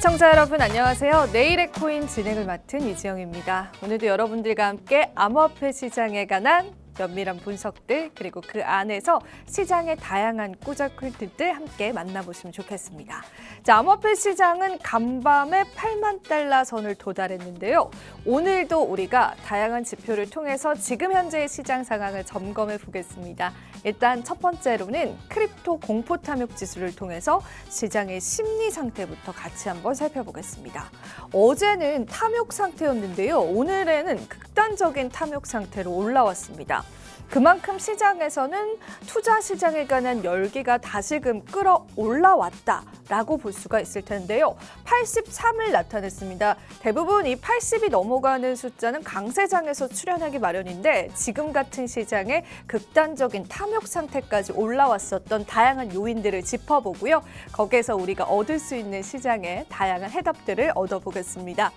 시청자 여러분 안녕하세요. 내일의 코인 진행을 맡은 이지영입니다. 오늘도 여러분들과 함께 암호화폐 시장에 관한 면밀한 분석들 그리고 그 안에서 시장의 다양한 꾸적꿀들 함께 만나보시면 좋겠습니다. 자, 암호화폐 시장은 간밤에 8만 달러 선을 도달했는데요. 오늘도 우리가 다양한 지표를 통해서 지금 현재의 시장 상황을 점검해 보겠습니다. 일단 첫 번째로는 크립토 공포 탐욕 지수를 통해서 시장의 심리 상태부터 같이 한번 살펴보겠습니다. 어제는 탐욕 상태였는데요. 오늘에는 극단적인 탐욕 상태로 올라왔습니다. 그만큼 시장에서는 투자 시장에 관한 열기가 다시금 끌어올라왔다라고 볼 수가 있을 텐데요. 83을 나타냈습니다. 대부분 이 80이 넘어가는 숫자는 강세장에서 출현하기 마련인데 지금 같은 시장에 극단적인 탐욕 상태까지 올라왔었던 다양한 요인들을 짚어보고요. 거기에서 우리가 얻을 수 있는 시장의 다양한 해답들을 얻어보겠습니다.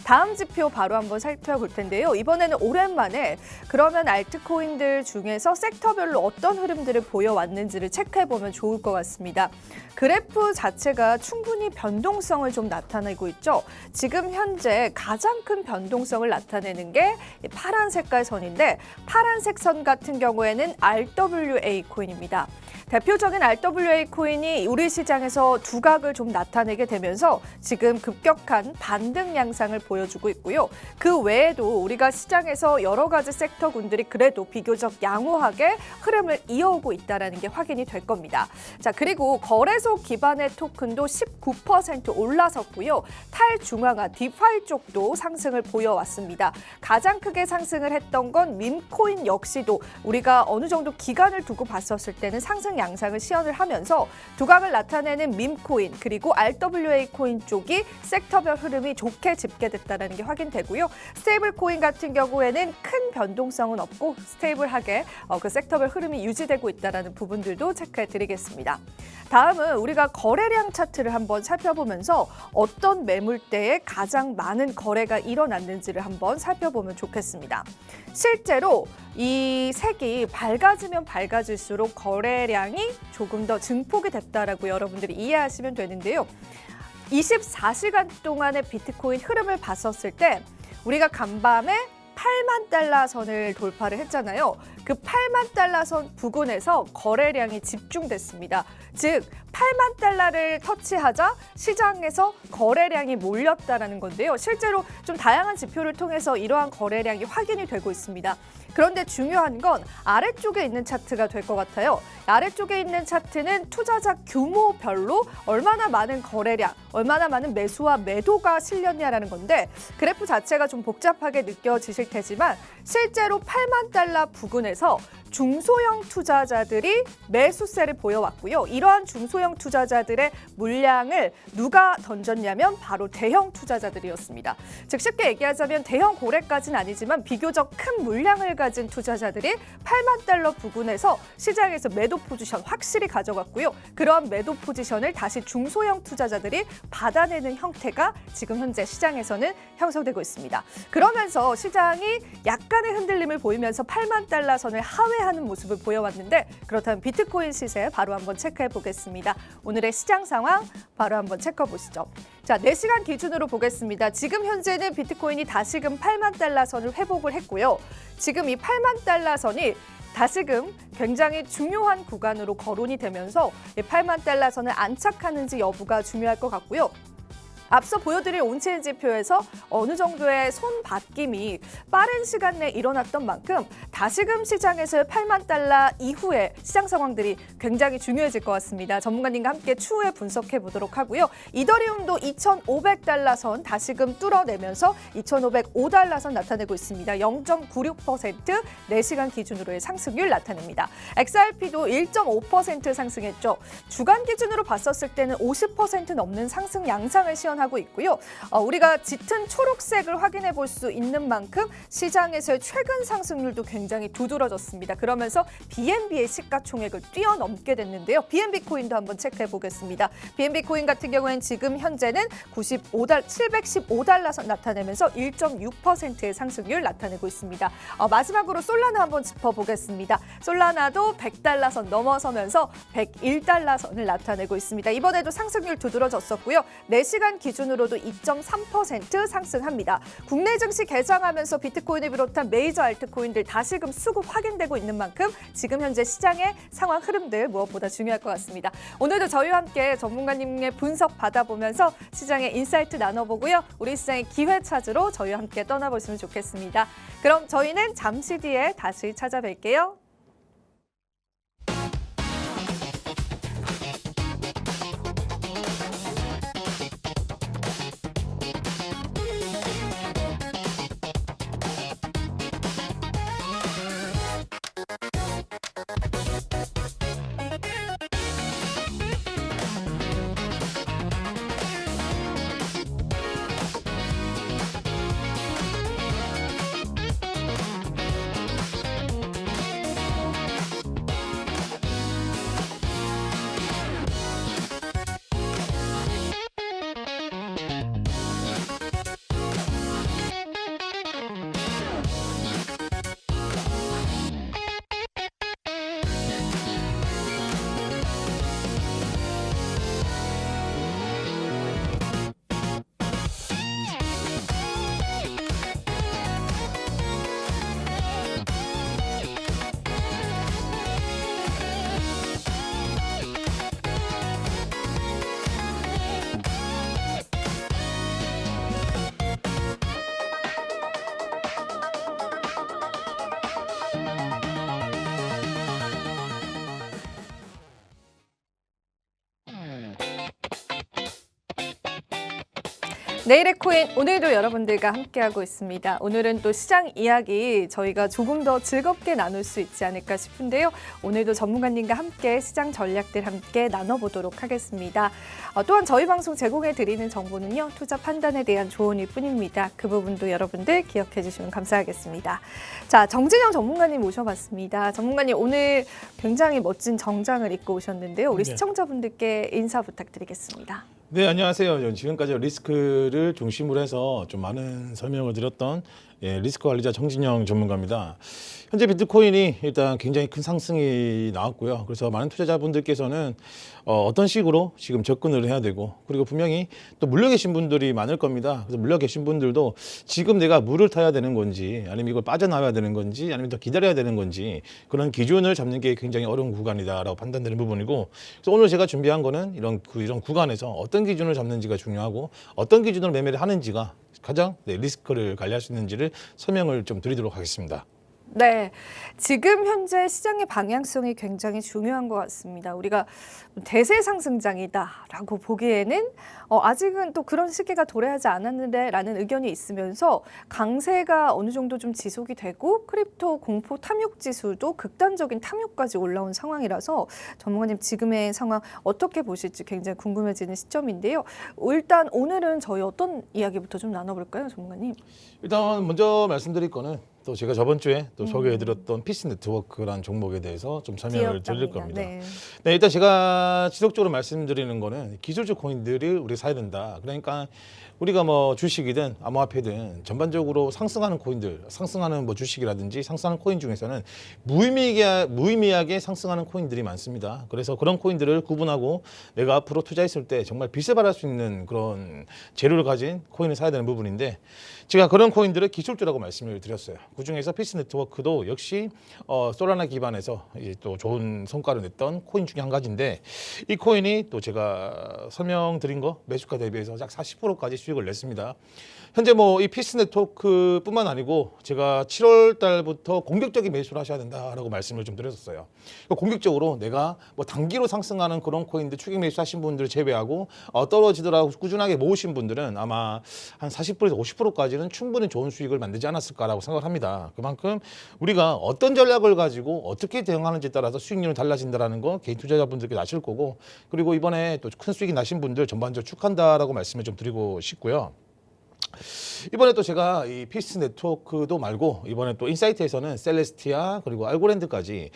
다음 지표 바로 한번 살펴볼 텐데요. 이번에는 오랜만에 그러면 알트코인들 중에서 섹터별로 어떤 흐름들을 보여왔는지를 체크해보면 좋을 것 같습니다. 그래프 자체가 충분히 변동성을 좀 나타내고 있죠. 지금 현재 가장 큰 변동성을 나타내는 게 파란 색깔 선인데 파란색 선 같은 경우에는 RWA 코인입니다. 대표적인 RWA 코인이 우리 시장에서 두각을 좀 나타내게 되면서 지금 급격한 반등 양상을 보여주고 있고요. 그 외에도 우리가 시장에서 여러 가지 섹터군들이 그래도 비교적 양호하게 흐름을 이어오고 있다는 게 확인이 될 겁니다. 자, 그리고 거래소 기반의 토큰도 19% 올라섰고요. 탈중앙화 디파이 쪽도 상승을 보여왔습니다. 가장 크게 상승을 했던 건 밈코인 역시도 우리가 어느 정도 기간을 두고 봤었을 때는 상승 양상을 시연을 하면서 두각을 나타내는 밈코인 그리고 RWA 코인 쪽이 섹터별 흐름이 좋게 집계됐다는 게 확인되고요. 스테이블 코인 같은 경우에는 큰 변동성은 없고 스테이블하게 그 섹터별 흐름이 유지되고 있다는 부분들도 체크해 드리겠습니다. 다음은 우리가 거래량 차트를 한번 살펴보면서 어떤 매물대에 가장 많은 거래가 일어났는지를 한번 살펴보면 좋겠습니다. 실제로 이 색이 밝아지면 밝아질수록 거래량이 조금 더 증폭이 됐다라고 여러분들이 이해하시면 되는데요. 24시간 동안의 비트코인 흐름을 봤었을 때 우리가 간밤에 8만 달러 선을 돌파를 했잖아요. 그 8만 달러 선 부근에서 거래량이 집중됐습니다. 즉 8만 달러를 터치하자 시장에서 거래량이 몰렸다는 건데요. 실제로 좀 다양한 지표를 통해서 이러한 거래량이 확인이 되고 있습니다. 그런데 중요한 건 아래쪽에 있는 차트가 될 것 같아요. 아래쪽에 있는 차트는 투자자 규모별로 얼마나 많은 거래량, 얼마나 많은 매수와 매도가 실렸냐라는 건데 그래프 자체가 좀 복잡하게 느껴지실 테지만 실제로 8만 달러 부근에서 중소형 투자자들이 매수세를 보여왔고요. 이러한 중소형 투자자들의 물량을 누가 던졌냐면 바로 대형 투자자들이었습니다. 즉 쉽게 얘기하자면 대형 고래까지는 아니지만 비교적 큰 물량을 가진 투자자들이 8만 달러 부근에서 시장에서 매도 포지션 확실히 가져갔고요. 그러한 매도 포지션을 다시 중소형 투자자들이 받아내는 형태가 지금 현재 시장에서는 형성되고 있습니다. 그러면서 시장이 약간의 흔들림을 보이면서 8만 달러 선을 하회하는 모습을 보여왔는데 그렇다면 비트코인 시세 바로 한번 체크해 보겠습니다. 오늘의 시장 상황 바로 한번 체크해 보시죠. 자, 4시간 기준으로 보겠습니다. 지금 현재는 비트코인이 다시금 8만 달러 선을 회복을 했고요. 지금 이 8만 달러 선이 다시금 굉장히 중요한 구간으로 거론이 되면서 이 8만 달러 선을 안착하는지 여부가 중요할 것 같고요. 앞서 보여드릴 온체인 지표에서 어느 정도의 손바뀜이 빠른 시간 내에 일어났던 만큼 다시금 시장에서의 8만 달러 이후의 시장 상황들이 굉장히 중요해질 것 같습니다. 전문가님과 함께 추후에 분석해 보도록 하고요. 이더리움도 2,500달러 선 다시금 뚫어내면서 2,505달러 선 나타내고 있습니다. 0.96% 4시간 기준으로의 상승률 나타냅니다. XRP도 1.5% 상승했죠. 주간 기준으로 봤었을 때는 50% 넘는 상승 양상을 시연 하고 있고요. 우리가 짙은 초록색을 확인해 볼 수 있는 만큼 시장에서의 최근 상승률도 굉장히 두드러졌습니다. 그러면서 BNB의 시가총액을 뛰어넘게 됐는데요. BNB 코인도 한번 체크해 보겠습니다. BNB 코인 같은 경우에는 지금 현재는 715달러 선 나타내면서 1.6%의 상승률 나타내고 있습니다. 마지막으로 솔라나 한번 짚어보겠습니다. 솔라나도 100달러 선 넘어서면서 101달러 선을 나타내고 있습니다. 이번에도 상승률 두드러졌었고요. 4시간 기준으로도 2.3% 상승합니다. 국내 증시 개장하면서 비트코인을 비롯한 메이저 알트코인들 다시금 수급 확인되고 있는 만큼 지금 현재 시장의 상황 흐름들 무엇보다 중요할 것 같습니다. 오늘도 저희와 함께 전문가님의 분석 받아보면서 시장의 인사이트 나눠보고요. 우리 시장의 기회 찾으러 저희와 함께 떠나보시면 좋겠습니다. 그럼 저희는 잠시 뒤에 다시 찾아뵐게요. 내일의 코인 오늘도 여러분들과 함께하고 있습니다. 오늘은 또 시장 이야기 저희가 조금 더 즐겁게 나눌 수 있지 않을까 싶은데요. 오늘도 전문가님과 함께 시장 전략들 함께 나눠보도록 하겠습니다. 또한 저희 방송 제공해드리는 정보는요. 투자 판단에 대한 조언일 뿐입니다. 그 부분도 여러분들 기억해 주시면 감사하겠습니다. 자, 정진영 전문가님 모셔봤습니다. 전문가님 오늘 굉장히 멋진 정장을 입고 오셨는데요. 우리 시청자분들께 인사 부탁드리겠습니다. 네, 안녕하세요. 저는 지금까지 리스크를 중심으로 해서 좀 많은 설명을 드렸던 리스크 관리자 정진영 전문가입니다. 현재 비트코인이 일단 굉장히 큰 상승이 나왔고요. 그래서 많은 투자자분들께서는 어떤 식으로 지금 접근을 해야 되고, 그리고 분명히 또 물려 계신 분들이 많을 겁니다. 그래서 물려 계신 분들도 지금 내가 물을 타야 되는 건지, 아니면 이걸 빠져나와야 되는 건지, 아니면 더 기다려야 되는 건지, 그런 기준을 잡는 게 굉장히 어려운 구간이다라고 판단되는 부분이고, 그래서 오늘 제가 준비한 거는 이런 구간에서 어떤 기준을 잡는지가 중요하고, 어떤 기준으로 매매를 하는지가 가장 리스크를 관리할 수 있는지를 설명을 좀 드리도록 하겠습니다. 네, 지금 현재 시장의 방향성이 굉장히 중요한 것 같습니다. 우리가 대세 상승장이다라고 보기에는 아직은 또 그런 시기가 도래하지 않았는데라는 의견이 있으면서 강세가 어느 정도 좀 지속이 되고 크립토 공포 탐욕 지수도 극단적인 탐욕까지 올라온 상황이라서 전문가님 지금의 상황 어떻게 보실지 굉장히 궁금해지는 시점인데요. 일단 오늘은 저희 어떤 이야기부터 좀 나눠볼까요, 전문가님? 일단 먼저 말씀드릴 거는 또 제가 저번 주에 또 소개해드렸던 피스 네트워크라는 종목에 대해서 좀 설명을 드릴 겁니다. 네. 네, 일단 제가 지속적으로 말씀드리는 거는 기술적 코인들을 우리 사야 된다. 그러니까 우리가 뭐 주식이든 암호화폐든 전반적으로 상승하는 코인들, 상승하는 뭐 주식이라든지 상승하는 코인 중에서는 무의미하게 상승하는 코인들이 많습니다. 그래서 그런 코인들을 구분하고 내가 앞으로 투자했을 때 정말 빛을 발할 수 있는 그런 재료를 가진 코인을 사야 되는 부분인데, 제가 그런 코인들을 기술주라고 말씀을 드렸어요. 그중에서 피스 네트워크도 역시 솔라나 기반에서 이제 또 좋은 성과를 냈던 코인 중에 한 가지인데, 이 코인이 또 제가 설명드린 거 매수가 대비해서 약 40%까지 수익을 냈습니다. 현재 뭐 이 피스 네트워크뿐만 아니고 제가 7월 달부터 공격적인 매수를 하셔야 된다라고 말씀을 좀 드렸었어요. 공격적으로 내가 뭐 단기로 상승하는 그런 코인들 추격 매수하신 분들을 제외하고 떨어지더라도 꾸준하게 모으신 분들은 아마 한 40%에서 50%까지는 충분히 좋은 수익을 만들지 않았을까라고 생각을 합니다. 그만큼 우리가 어떤 전략을 가지고 어떻게 대응하는지에 따라서 수익률은 달라진다라는 거 개인 투자자분들께 아실 거고, 그리고 이번에 또 큰 수익이 나신 분들 전반적으로 축하한다라고 말씀을 좀 드리고 싶고요. 이번에 또 제가 이 피스 네트워크도 말고 이번에 또 인사이트에서는 셀레스티아 그리고 알고랜드까지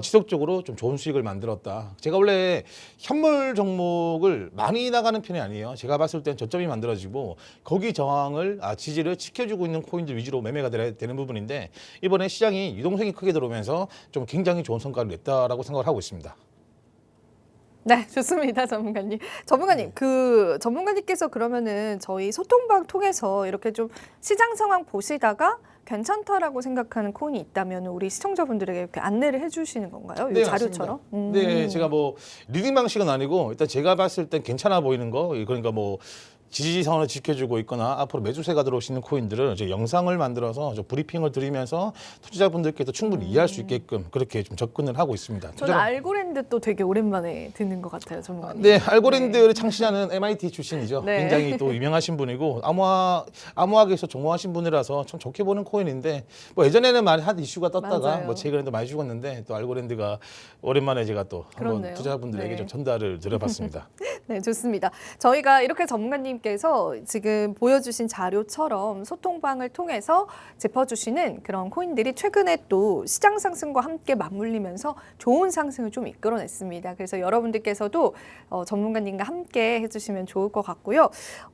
지속적으로 좀 좋은 수익을 만들었다. 제가 원래 현물 종목을 많이 나가는 편이 아니에요. 제가 봤을 땐 저점이 만들어지고 거기 저항을 지지를 지켜주고 있는 코인들 위주로 매매가 되는 부분인데, 이번에 시장이 유동성이 크게 들어오면서 좀 굉장히 좋은 성과를 냈다라고 생각을 하고 있습니다. 네, 좋습니다, 전문가님. 전문가님, 네. 그 전문가님께서 그러면은 저희 소통방 통해서 이렇게 좀 시장 상황 보시다가 괜찮다라고 생각하는 코인이 있다면 우리 시청자분들에게 이렇게 안내를 해주시는 건가요? 이 네, 자료처럼? 맞습니다. 네, 제가 뭐 리딩 방식은 아니고 일단 제가 봤을 땐 괜찮아 보이는 거, 그러니까 뭐 지지선을 지켜주고 있거나 앞으로 매수세가 들어오시는 코인들을 이제 영상을 만들어서 좀 브리핑을 드리면서 투자자분들께서 충분히 이해할 수 있게끔 그렇게 좀 접근을 하고 있습니다. 저는 알고랜드 또 되게 오랜만에 듣는 것 같아요, 전문가님. 네, 알고랜드를 창시자는 MIT 출신이죠. 네. 굉장히 또 유명하신 분이고 암호학에서 전공하신 분이라서 참 좋게 보는 코인인데 뭐 예전에는 많이 한 이슈가 떴다가 맞아요. 뭐 최근에도 많이 죽었는데 또 알고랜드가 오랜만에 제가 또 한번 그렇네요. 투자자분들에게 네. 좀 전달을 드려봤습니다. 네, 좋습니다. 저희가 이렇게 전문가님께서 지금 보여주신 자료처럼 소통방을 통해서 짚어주시는 그런 코인들이 최근에 또 시장 상승과 함께 맞물리면서 좋은 상승을 좀 이끌어냈습니다. 그래서 여러분들께서도 전문가님과 함께 해주시면 좋을 것 같고요.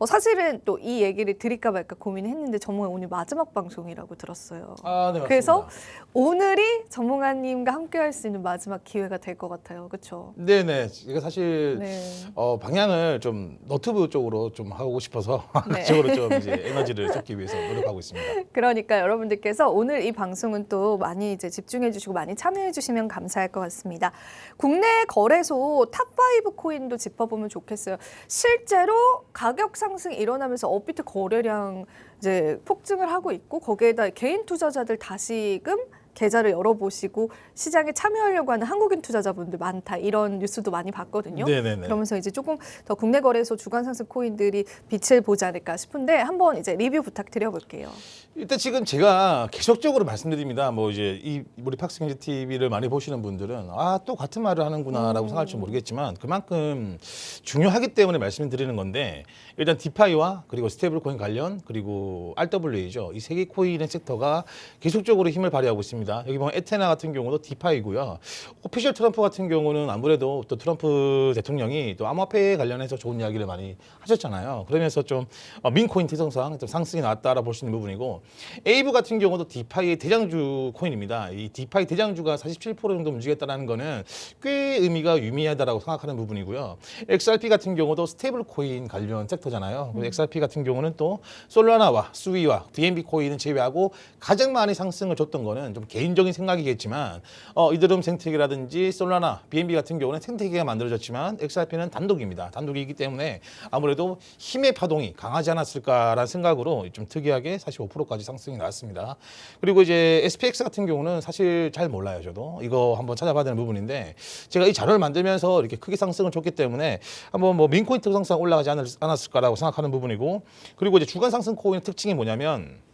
사실은 또 이 얘기를 드릴까 말까 고민을 했는데 전문가 오늘 마지막 방송이라고 들었어요. 아, 네, 맞습니다. 그래서 오늘이 전문가님과 함께 할 수 있는 마지막 기회가 될 것 같아요. 그렇죠? 네네. 이게 사실 네. 방향을 좀 너튜브 쪽으로 좀 하고 싶어서 네. 그쪽으로 좀 이제 에너지를 쏟기 위해서 노력하고 있습니다. 그러니까 여러분들께서 오늘 이 방송은 또 많이 이제 집중해 주시고 많이 참여해 주시면 감사할 것 같습니다. 국내 거래소 탑5 코인도 짚어보면 좋겠어요. 실제로 가격 상승이 일어나면서 업비트 거래량 이제 폭증을 하고 있고 거기에다 개인 투자자들 다시금 계좌를 열어보시고 시장에 참여하려고 하는 한국인 투자자분들 많다 이런 뉴스도 많이 봤거든요. 네네네. 그러면서 이제 조금 더 국내 거래소 주간 상승 코인들이 빛을 보지 않을까 싶은데 한번 이제 리뷰 부탁드려볼게요. 일단 지금 제가 계속적으로 말씀드립니다. 뭐 이제 이 우리 팍스경제 TV를 많이 보시는 분들은 또 같은 말을 하는구나라고 생각할지 모르겠지만 그만큼 중요하기 때문에 말씀드리는 건데 일단 디파이와 그리고 스테이블 코인 관련 그리고 RWA죠. 이 세 개 코인의 섹터가 계속적으로 힘을 발휘하고 있습니다. 여기 보면 에테나 같은 경우도 디파이고요. 오피셜 트럼프 같은 경우는 아무래도 또 트럼프 대통령이 또 암호화폐에 관련해서 좋은 이야기를 많이 하셨잖아요. 그러면서 좀 민코인 특성상 좀 상승이 나왔다라 볼 수 있는 부분이고 에이브 같은 경우도 디파이의 대장주 코인입니다. 이 디파이 대장주가 47% 정도 움직였다는 거는 꽤 의미가 유미하다라고 생각하는 부분이고요. XRP 같은 경우도 스테이블 코인 관련 섹터잖아요. XRP 같은 경우는 또 솔라나와 수위와 BNB 코인은 제외하고 가장 많이 상승을 줬던 거는 좀 개인적인 생각이겠지만 이더리움 생태계라든지 솔라나, BNB 같은 경우는 생태계가 만들어졌지만 XRP는 단독입니다. 단독이기 때문에 아무래도 힘의 파동이 강하지 않았을까라는 생각으로 좀 특이하게 45%까지 상승이 나왔습니다. 그리고 이제 SPX 같은 경우는 사실 잘 몰라요. 저도 이거 한번 찾아봐야 되는 부분인데 제가 이 자료를 만들면서 이렇게 크게 상승을 줬기 때문에 한번 뭐 민코인 특성상 올라가지 않았을까라고 생각하는 부분이고 그리고 이제 주간 상승 코인의 특징이 뭐냐면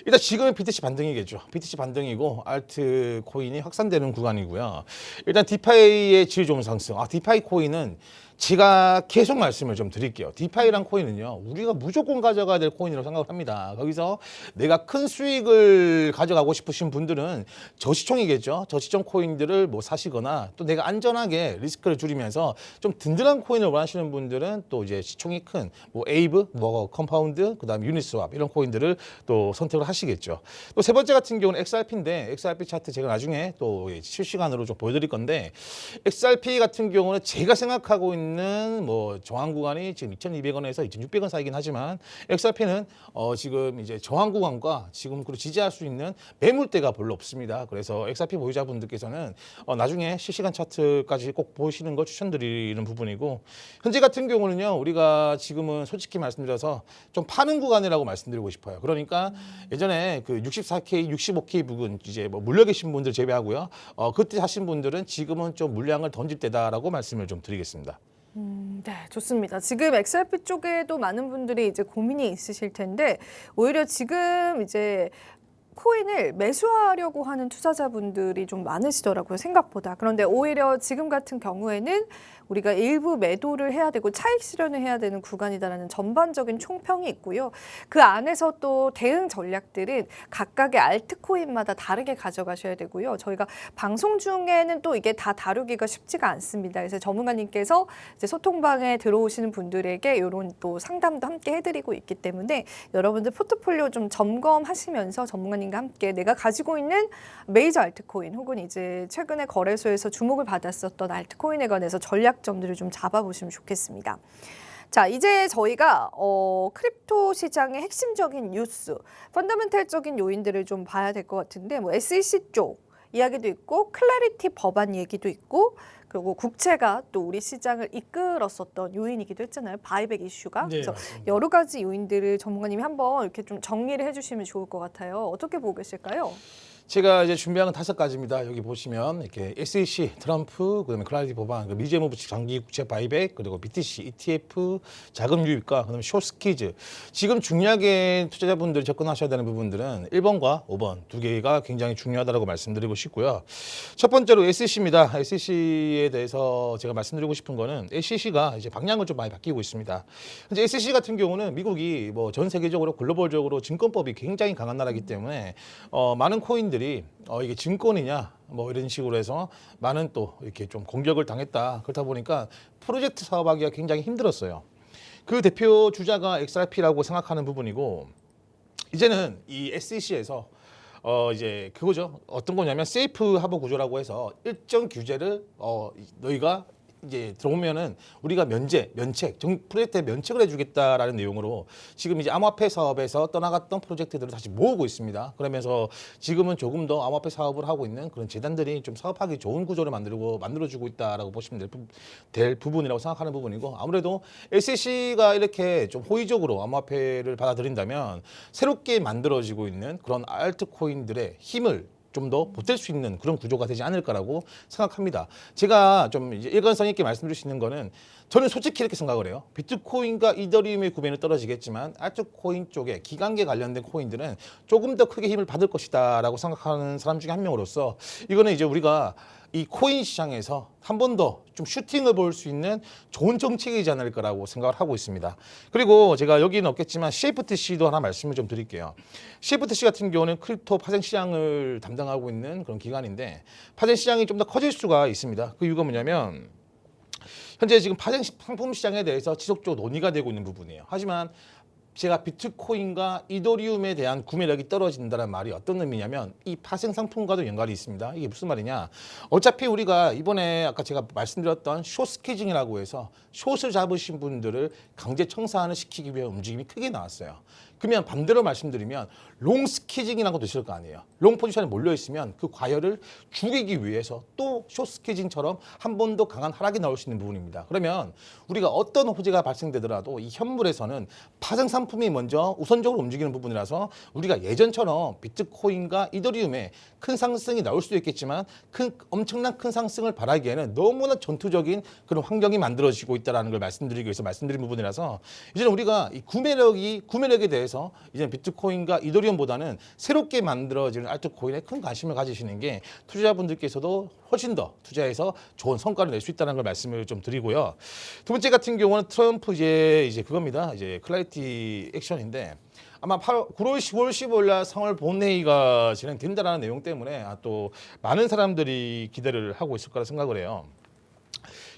일단 지금은 BTC 반등이겠죠. BTC 반등이고 알트 코인이 확산되는 구간이고요. 일단 디파이의 질 좋은 상승. 디파이 코인은 제가 계속 말씀을 좀 드릴게요. 디파이란 코인은요, 우리가 무조건 가져가야 될 코인이라고 생각을 합니다. 거기서 내가 큰 수익을 가져가고 싶으신 분들은 저시총이겠죠. 저시총 코인들을 뭐 사시거나 또 내가 안전하게 리스크를 줄이면서 좀 든든한 코인을 원하시는 분들은 또 이제 시총이 큰 뭐 에이브, 뭐 컴파운드, 그다음에 유니스왑 이런 코인들을 또 선택을 하시겠죠. 또 세 번째 같은 경우는 XRP인데 XRP 차트 제가 나중에 또 실시간으로 좀 보여드릴 건데 XRP 같은 경우는 제가 생각하고 있는 뭐 저항 구간이 지금 2,200원에서 2,600원 사이긴 하지만 XRP는 지금 이제 저항 구간과 지금 그리고 지지할 수 있는 매물대가 별로 없습니다. 그래서 XRP 보유자분들께서는 나중에 실시간 차트까지 꼭 보시는 걸 추천드리는 부분이고 현재 같은 경우는요 우리가 지금은 솔직히 말씀드려서 좀 파는 구간이라고 말씀드리고 싶어요. 그러니까 예전에 그 64K, 65K 부근 이제 뭐 물려 계신 분들 제외하고요. 그때 하신 분들은 지금은 좀 물량을 던질 때다라고 말씀을 좀 드리겠습니다. 네, 좋습니다. 지금 XRP 쪽에도 많은 분들이 이제 고민이 있으실 텐데 오히려 지금 이제 코인을 매수하려고 하는 투자자분들이 좀 많으시더라고요, 생각보다. 그런데 오히려 지금 같은 경우에는 우리가 일부 매도를 해야 되고 차익 실현을 해야 되는 구간이다라는 전반적인 총평이 있고요. 그 안에서 또 대응 전략들은 각각의 알트코인마다 다르게 가져가셔야 되고요. 저희가 방송 중에는 또 이게 다 다루기가 쉽지가 않습니다. 그래서 전문가님께서 이제 소통방에 들어오시는 분들에게 이런 또 상담도 함께 해드리고 있기 때문에 여러분들 포트폴리오 좀 점검하시면서 전문가님과 함께 내가 가지고 있는 메이저 알트코인 혹은 이제 최근에 거래소에서 주목을 받았었던 알트코인에 관해서 전략 전략점들을 좀 잡아보시면 좋겠습니다. 자, 이제 저희가 크립토 시장의 핵심적인 뉴스, 펀더멘탈적인 요인들을 좀 봐야 될 것 같은데, 뭐 SEC 쪽 이야기도 있고, 클래리티 법안 얘기도 있고, 그리고 국채가 또 우리 시장을 이끌었었던 요인이기도 했잖아요. 바이백 이슈가. 네, 그래서 맞습니다. 여러 가지 요인들을 전문가님이 한번 이렇게 좀 정리를 해주시면 좋을 것 같아요. 어떻게 보고 계실까요? 제가 이제 준비한 건 5가지입니다. 여기 보시면 이렇게 SEC, 트럼프, 그다음에 클라리티 법안, 미재무 부칙 장기 국채 바이백, 그리고 BTC, ETF, 자금 유입과 그다음에 숏스퀴즈. 지금 중요하게 투자자분들이 접근하셔야 되는 부분들은 1번과 5번 두 개가 굉장히 중요하다고 말씀드리고 싶고요. 첫 번째로 SEC입니다. SEC에 대해서 제가 말씀드리고 싶은 거는 SEC가 이제 방향을 좀 많이 바뀌고 있습니다. 현재 SEC 같은 경우는 미국이 뭐 전 세계적으로 글로벌적으로 증권법이 굉장히 강한 나라이기 때문에 많은 코인들이 이게 증권이냐 뭐 이런 식으로 해서 많은 또 이렇게 좀 공격을 당했다. 그렇다 보니까 프로젝트 사업하기가 굉장히 힘들었어요. 그 대표 주자가 XRP라고 생각하는 부분이고, 이제는 이 SEC에서 이제 그거죠. 어떤 거냐면 세이프 하버 구조라고 해서 일정 규제를 너희가 이제 들어오면은 우리가 면책, 프로젝트에 면책을 해주겠다라는 내용으로 지금 이제 암호화폐 사업에서 떠나갔던 프로젝트들을 다시 모으고 있습니다. 그러면서 지금은 조금 더 암호화폐 사업을 하고 있는 그런 재단들이 좀 사업하기 좋은 구조를 만들어주고 있다라고 보시면 될 부분이라고 생각하는 부분이고, 아무래도 SEC가 이렇게 좀 호의적으로 암호화폐를 받아들인다면 새롭게 만들어지고 있는 그런 알트코인들의 힘을 좀 더 보탤 수 있는 그런 구조가 되지 않을까라고 생각합니다. 제가 좀 이제 일관성 있게 말씀드릴 수 있는 거는, 저는 솔직히 이렇게 생각을 해요. 비트코인과 이더리움의 구매는 떨어지겠지만 알트코인 쪽에 기간계 관련된 코인들은 조금 더 크게 힘을 받을 것이다라고 생각하는 사람 중에 한 명으로서, 이거는 이제 우리가 이 코인 시장에서 한 번 더 좀 슈팅을 볼 수 있는 좋은 정책이지 않을까라고 생각을 하고 있습니다. 그리고 제가 여기는 없겠지만 CFTC도 하나 말씀을 좀 드릴게요. CFTC 같은 경우는 크립토 파생 시장을 담당하고 있는 그런 기관인데, 파생 시장이 좀 더 커질 수가 있습니다. 그 이유가 뭐냐면, 현재 지금 파생 상품 시장에 대해서 지속적으로 논의가 되고 있는 부분이에요. 하지만 제가 비트코인과 이더리움에 대한 구매력이 떨어진다는 말이 어떤 의미냐면, 이 파생 상품과도 연관이 있습니다. 이게 무슨 말이냐? 어차피 우리가 이번에 아까 제가 말씀드렸던 숏스퀴징이라고 해서 숏을 잡으신 분들을 강제 청산을 시키기 위한 움직임이 크게 나왔어요. 그러면 반대로 말씀드리면 롱 스퀴징이라는 것도 있을 거 아니에요. 롱 포지션에 몰려 있으면 그 과열을 죽이기 위해서 또 숏 스퀴징처럼 한 번 더 강한 하락이 나올 수 있는 부분입니다. 그러면 우리가 어떤 호재가 발생되더라도 이 현물에서는 파생 상품이 먼저 우선적으로 움직이는 부분이라서, 우리가 예전처럼 비트코인과 이더리움에 큰 상승이 나올 수도 있겠지만 엄청난 큰 상승을 바라기에는 너무나 전투적인 그런 환경이 만들어지고 있다는 걸 말씀드리기 위해서 말씀드린 부분이라서, 이제는 우리가 이 구매력에 대해서 이제 비트코인과 이더리움보다는 새롭게 만들어지는 알트코인에 큰 관심을 가지시는 게 투자자분들께서도 훨씬 더 투자해서 좋은 성과를 낼 수 있다는 걸 말씀을 좀 드리고요. 두 번째 같은 경우는 트럼프 이제 그겁니다. 이제 클래리티 액션인데, 아마 9월 10월 15일 날 상월 본회의가 진행된다라는 내용 때문에 또 많은 사람들이 기대를 하고 있을 거라 생각을 해요.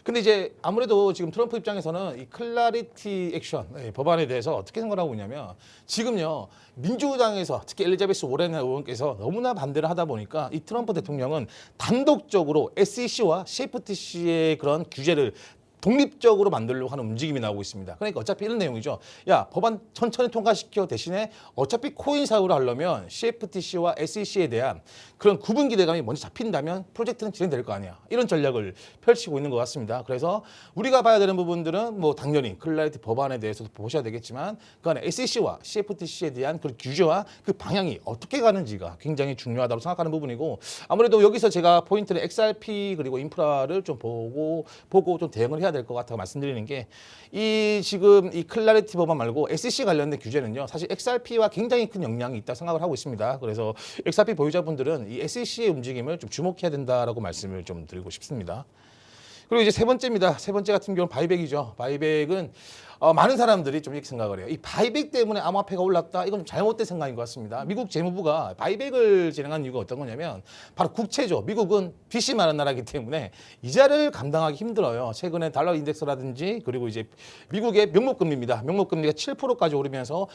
근데 이제 아무래도 지금 트럼프 입장에서는 이 클래리티 액션 법안에 대해서 어떻게 생각하고 있냐면, 지금요 민주당에서 특히 엘리자베스 워렌 의원께서 너무나 반대를 하다 보니까 이 트럼프 대통령은 단독적으로 SEC와 CFTC의 그런 규제를 독립적으로 만들려고 하는 움직임이 나오고 있습니다. 그러니까 어차피 이런 내용이죠. 야, 법안 천천히 통과시켜, 대신에 어차피 코인 사업을 하려면 CFTC와 SEC에 대한 그런 구분 기대감이 먼저 잡힌다면 프로젝트는 진행될 거 아니야. 이런 전략을 펼치고 있는 것 같습니다. 그래서 우리가 봐야 되는 부분들은 뭐 당연히 클래리티 법안에 대해서도 보셔야 되겠지만, 그 안에 SEC와 CFTC에 대한 그 규제와 그 방향이 어떻게 가는지가 굉장히 중요하다고 생각하는 부분이고, 아무래도 여기서 제가 포인트는 XRP 그리고 인프라를 좀 보고 좀 대응을 해야 될 것 같다고 말씀드리는 게, 이 지금 이 클래리티 법안 말고 SEC 관련된 규제는요 사실 XRP와 굉장히 큰 영향이 있다고 생각을 하고 있습니다. 그래서 XRP 보유자분들은 이 SEC의 움직임을 좀 주목해야 된다라고 말씀을 좀 드리고 싶습니다. 그리고 이제 세 번째입니다. 세 번째 같은 경우는 바이백이죠. 바이백은 많은 사람들이 좀 이렇게 생각을 해요. 이 바이백 때문에 암호화폐가 올랐다? 이건 좀 잘못된 생각인 것 같습니다. 미국 재무부가 바이백을 진행한 이유가 어떤 거냐면 바로 국채죠. 미국은 빚이 많은 나라이기 때문에 이자를 감당하기 힘들어요. 최근에 달러 인덱스라든지, 그리고 이제 미국의 명목금리입니다. 명목금리가 7%까지 오르면서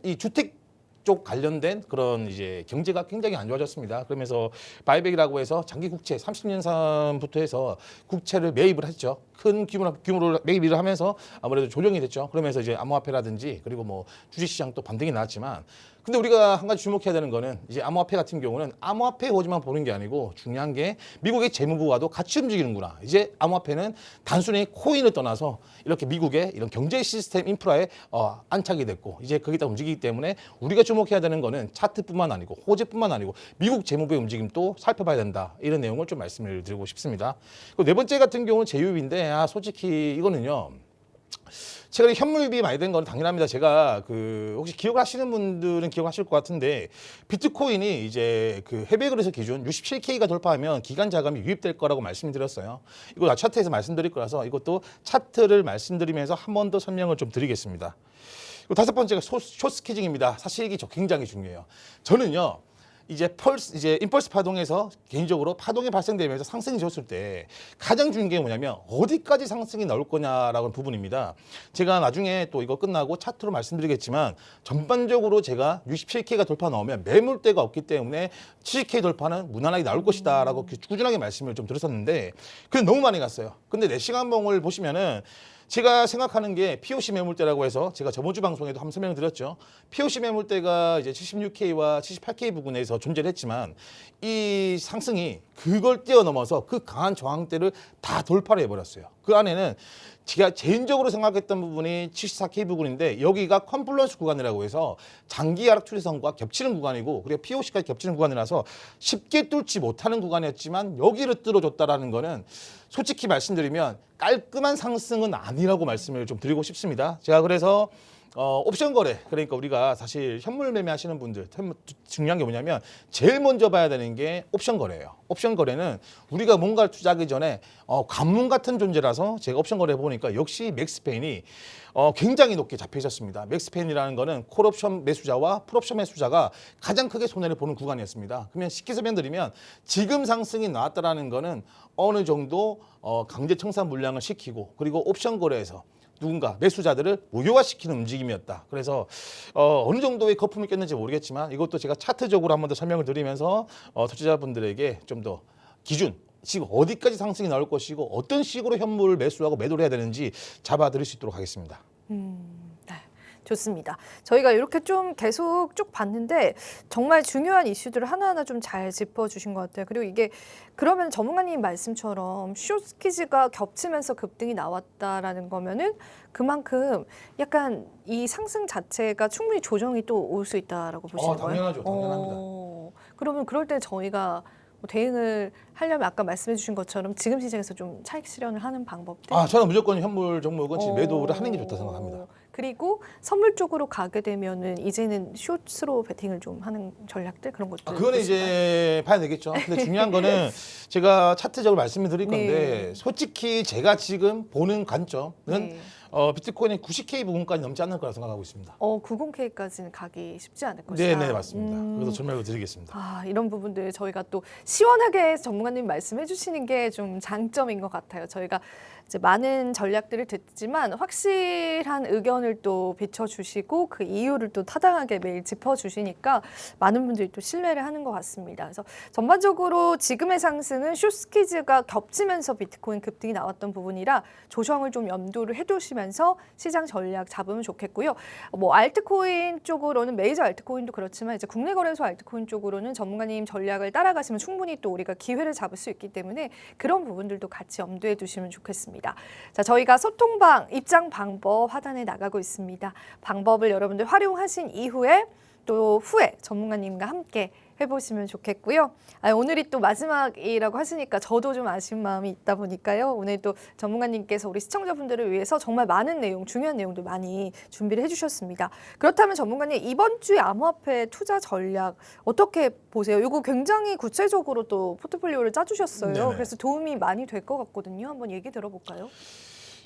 이 주택 쪽 관련된 그런 이제 경제가 굉장히 안 좋아졌습니다. 그러면서 바이백이라고 해서 장기 국채 30년산부터 해서 국채를 매입을 했죠. 큰 규모로 매입을 하면서 아무래도 조정이 됐죠. 그러면서 이제 암호화폐라든지 그리고 뭐 주식시장 또 반등이 나왔지만 근데 우리가 한 가지 주목해야 되는 거는 이제 암호화폐 같은 경우는 암호화폐 호지만 보는 게 아니고 중요한 게 미국의 재무부와도 같이 움직이는구나. 이제 암호화폐는 단순히 코인을 떠나서 이렇게 미국의 이런 경제 시스템 인프라에 안착이 됐고 이제 거기다 움직이기 때문에 우리가 주목해야 되는 거는 차트뿐만 아니고 호재뿐만 아니고 미국 재무부의 움직임도 살펴봐야 된다. 이런 내용을 좀 말씀을 드리고 싶습니다. 그리고 네 번째 같은 경우는 제휴인데 솔직히 이거는요. 최근에 현물입이 많이 된 건 당연합니다. 제가 혹시 기억하시는 분들은 기억하실 것 같은데 비트코인이 이제 해외 거래소 기준 67K가 돌파하면 기간 자금이 유입될 거라고 말씀드렸어요. 이거 차트에서 말씀드릴 거라서 이것도 차트를 말씀드리면서 한 번 더 설명을 좀 드리겠습니다. 그리고 다섯 번째가 숏스퀴징입니다. 사실 이게 굉장히 중요해요. 저는요. 이제 임펄스 파동에서 개인적으로 파동이 발생되면서 상승이 줬을 때 가장 중요한 게 뭐냐면 어디까지 상승이 나올 거냐라는 부분입니다. 제가 나중에 또 이거 끝나고 차트로 말씀드리겠지만 전반적으로 제가 67K가 돌파 나오면 매물대가 없기 때문에 70K 돌파는 무난하게 나올 것이다라고 꾸준하게 말씀을 좀 드렸었는데 그게 너무 많이 갔어요. 근데 4시간봉을 보시면은 제가 생각하는 게 POC 매물대라고 해서 제가 저번 주 방송에도 한번 설명을 드렸죠. POC 매물대가 이제 76K와 78K 부근에서 존재를 했지만 이 상승이 그걸 뛰어넘어서 그 강한 저항대를 다 돌파를 해버렸어요. 그 안에는 제가 개인적으로 생각했던 부분이 74K 부근인데 여기가 컨플런스 구간이라고 해서 장기 하락 추세선과 겹치는 구간이고 그리고 POC까지 겹치는 구간이라서 쉽게 뚫지 못하는 구간이었지만 여기를 뚫어줬다라는 거는 솔직히 말씀드리면 깔끔한 상승은 아니라고 말씀을 좀 드리고 싶습니다. 제가 그래서 옵션 거래, 그러니까 우리가 사실 현물 매매하시는 분들 중요한 게 뭐냐면 제일 먼저 봐야 되는 게 옵션 거래예요. 옵션 거래는 우리가 뭔가를 투자하기 전에 관문 같은 존재라서 제가 옵션 거래 보니까 역시 맥스페인이 굉장히 높게 잡혀 있었습니다. 맥스페인이라는 거는 콜옵션 매수자와 풀옵션 매수자가 가장 크게 손해를 보는 구간이었습니다. 그러면 쉽게 설명드리면 지금 상승이 나왔다라는 거는 어느 정도 강제 청산 물량을 시키고 그리고 옵션 거래에서 누군가 매수자들을 무효화시키는 움직임이었다. 그래서 어느 정도의 거품이 꼈는지 모르겠지만 이것도 제가 차트적으로 한 번 더 설명을 드리면서 투자자분들에게 좀 더 기준 지금 어디까지 상승이 나올 것이고 어떤 식으로 현물을 매수하고 매도를 해야 되는지 잡아드릴 수 있도록 하겠습니다. 네. 좋습니다. 저희가 이렇게 좀 계속 쭉 봤는데 정말 중요한 이슈들을 하나하나 좀 잘 짚어주신 것 같아요. 그리고 이게 그러면 전문가님 말씀처럼 숏스퀴즈가 겹치면서 급등이 나왔다라는 거면은 그만큼 약간 이 상승 자체가 충분히 조정이 또 올 수 있다라고 보시는 거예요? 당연하죠. 당연합니다. 그러면 그럴 때 저희가 뭐 대응을 하려면 아까 말씀해 주신 것처럼 지금 시장에서 좀 차익 실현을 하는 방법들? 저는 무조건 현물 종목은 지금 매도를 하는 게 좋다 생각합니다. 그리고 선물 쪽으로 가게 되면은 이제는 숏으로 베팅을 좀 하는 전략들 그런 것들. 그거는 이제 봐야 되겠죠. 근데 중요한 거는 제가 차트적으로 말씀을 드릴 건데 솔직히 제가 지금 보는 관점은 비트코인이 90K 부분까지 넘지 않을 거라 생각하고 있습니다. 90K까지는 가기 쉽지 않을 것이다. 네, 맞습니다. 그래서 전멸로 드리겠습니다. 이런 부분들 저희가 또 시원하게 전문가님 말씀해 주시는 게 좀 장점인 것 같아요. 저희가 이제 많은 전략들을 듣지만 확실한 의견을 또 비춰주시고 그 이유를 또 타당하게 매일 짚어주시니까 많은 분들이 또 신뢰를 하는 것 같습니다. 그래서 전반적으로 지금의 상승은 숏스퀴즈가 겹치면서 비트코인 급등이 나왔던 부분이라 조정을 좀 염두를 해두시면서 시장 전략 잡으면 좋겠고요. 뭐 알트코인 쪽으로는 메이저 알트코인도 그렇지만 이제 국내 거래소 알트코인 쪽으로는 전문가님 전략을 따라가시면 충분히 또 우리가 기회를 잡을 수 있기 때문에 그런 부분들도 같이 염두에 두시면 좋겠습니다. 자, 저희가 소통방 입장 방법 하단에 나가고 있습니다. 방법을 여러분들 활용하신 이후에 또 후에 전문가님과 함께 해보시면 좋겠고요. 오늘이 또 마지막이라고 하시니까 저도 좀 아쉬운 마음이 있다 보니까요. 오늘 또 전문가님께서 우리 시청자분들을 위해서 정말 많은 내용, 중요한 내용들 많이 준비를 해주셨습니다. 그렇다면 전문가님 이번 주에 암호화폐 투자 전략 어떻게 보세요? 이거 굉장히 구체적으로 또 포트폴리오를 짜주셨어요. 네네. 그래서 도움이 많이 될 것 같거든요. 한번 얘기 들어볼까요?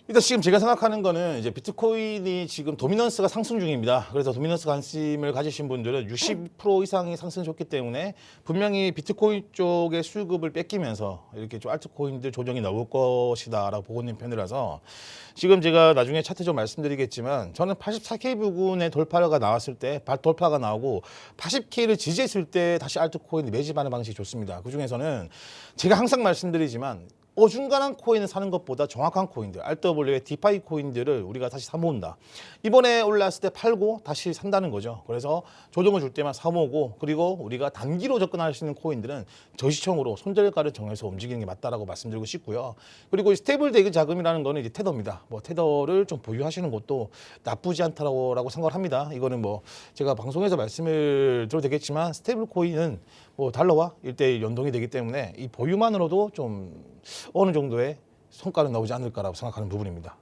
일단 지금 제가 생각하는 거는 이제 비트코인이 지금 도미넌스가 상승 중입니다. 그래서 도미넌스 관심을 가지신 분들은 60% 이상이 상승이 좋기 때문에 분명히 비트코인 쪽의 수급을 뺏기면서 이렇게 좀 알트코인들 조정이 나올 것이다라고 보고 있는 편이라서 지금 제가 나중에 차트 좀 말씀드리겠지만 저는 84K 부근의 돌파가 나왔을 때 돌파가 나오고 80K를 지지했을 때 다시 알트코인 매집하는 방식이 좋습니다. 그 중에서는 제가 항상 말씀드리지만 어중간한 코인을 사는 것보다 정확한 코인들, RW의 디파이 코인들을 우리가 다시 사모은다. 이번에 올랐을 때 팔고 다시 산다는 거죠. 그래서 조정을 줄 때만 사모으고, 그리고 우리가 단기로 접근할 수 있는 코인들은 저시총으로 손절가를 정해서 움직이는 게 맞다라고 말씀드리고 싶고요. 그리고 스테이블 대기 자금이라는 거는 이제 테더입니다. 뭐 테더를 좀 보유하시는 것도 나쁘지 않다라고 생각을 합니다. 이거는 뭐 제가 방송에서 말씀을 드려도 되겠지만 스테이블 코인은 뭐 달러와 1대1 연동이 되기 때문에 이 보유만으로도 좀 어느 정도의 성과는 나오지 않을까라고 생각하는 부분입니다.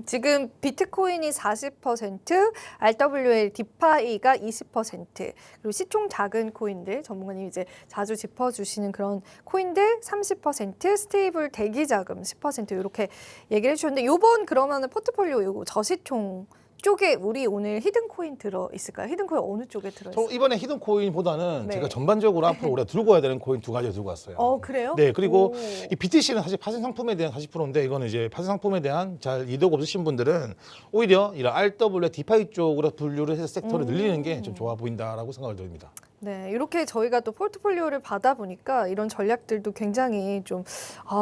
지금 비트코인이 40%, RWL 디파이가 20%, 그리고 시총 작은 코인들 전문가님 이제 자주 짚어주시는 그런 코인들 30%, 스테이블 대기 자금 10% 이렇게 얘기를 해주셨는데 이번 그러면은 포트폴리오 요거 저시총 쪽에 우리 오늘 히든 코인 들어 있을까요? 히든 코인 어느 쪽에 들어 있어요? 이번에 히든 코인보다는 네. 제가 전반적으로 앞으로 우리가 들고 와야 되는 코인 두 가지를 들고 왔어요. 그래요? 네, 그리고 오. 이 BTC는 사실 파생 상품에 대한 40%인데 이거는 이제 파생 상품에 대한 잘 이득 없으신 분들은 오히려 이런 RW 디파이 쪽으로 분류를 해서 섹터를 늘리는 게 좀 좋아 보인다라고 생각을 드립니다. 네, 이렇게 저희가 또 포트폴리오를 받아보니까 이런 전략들도 굉장히 좀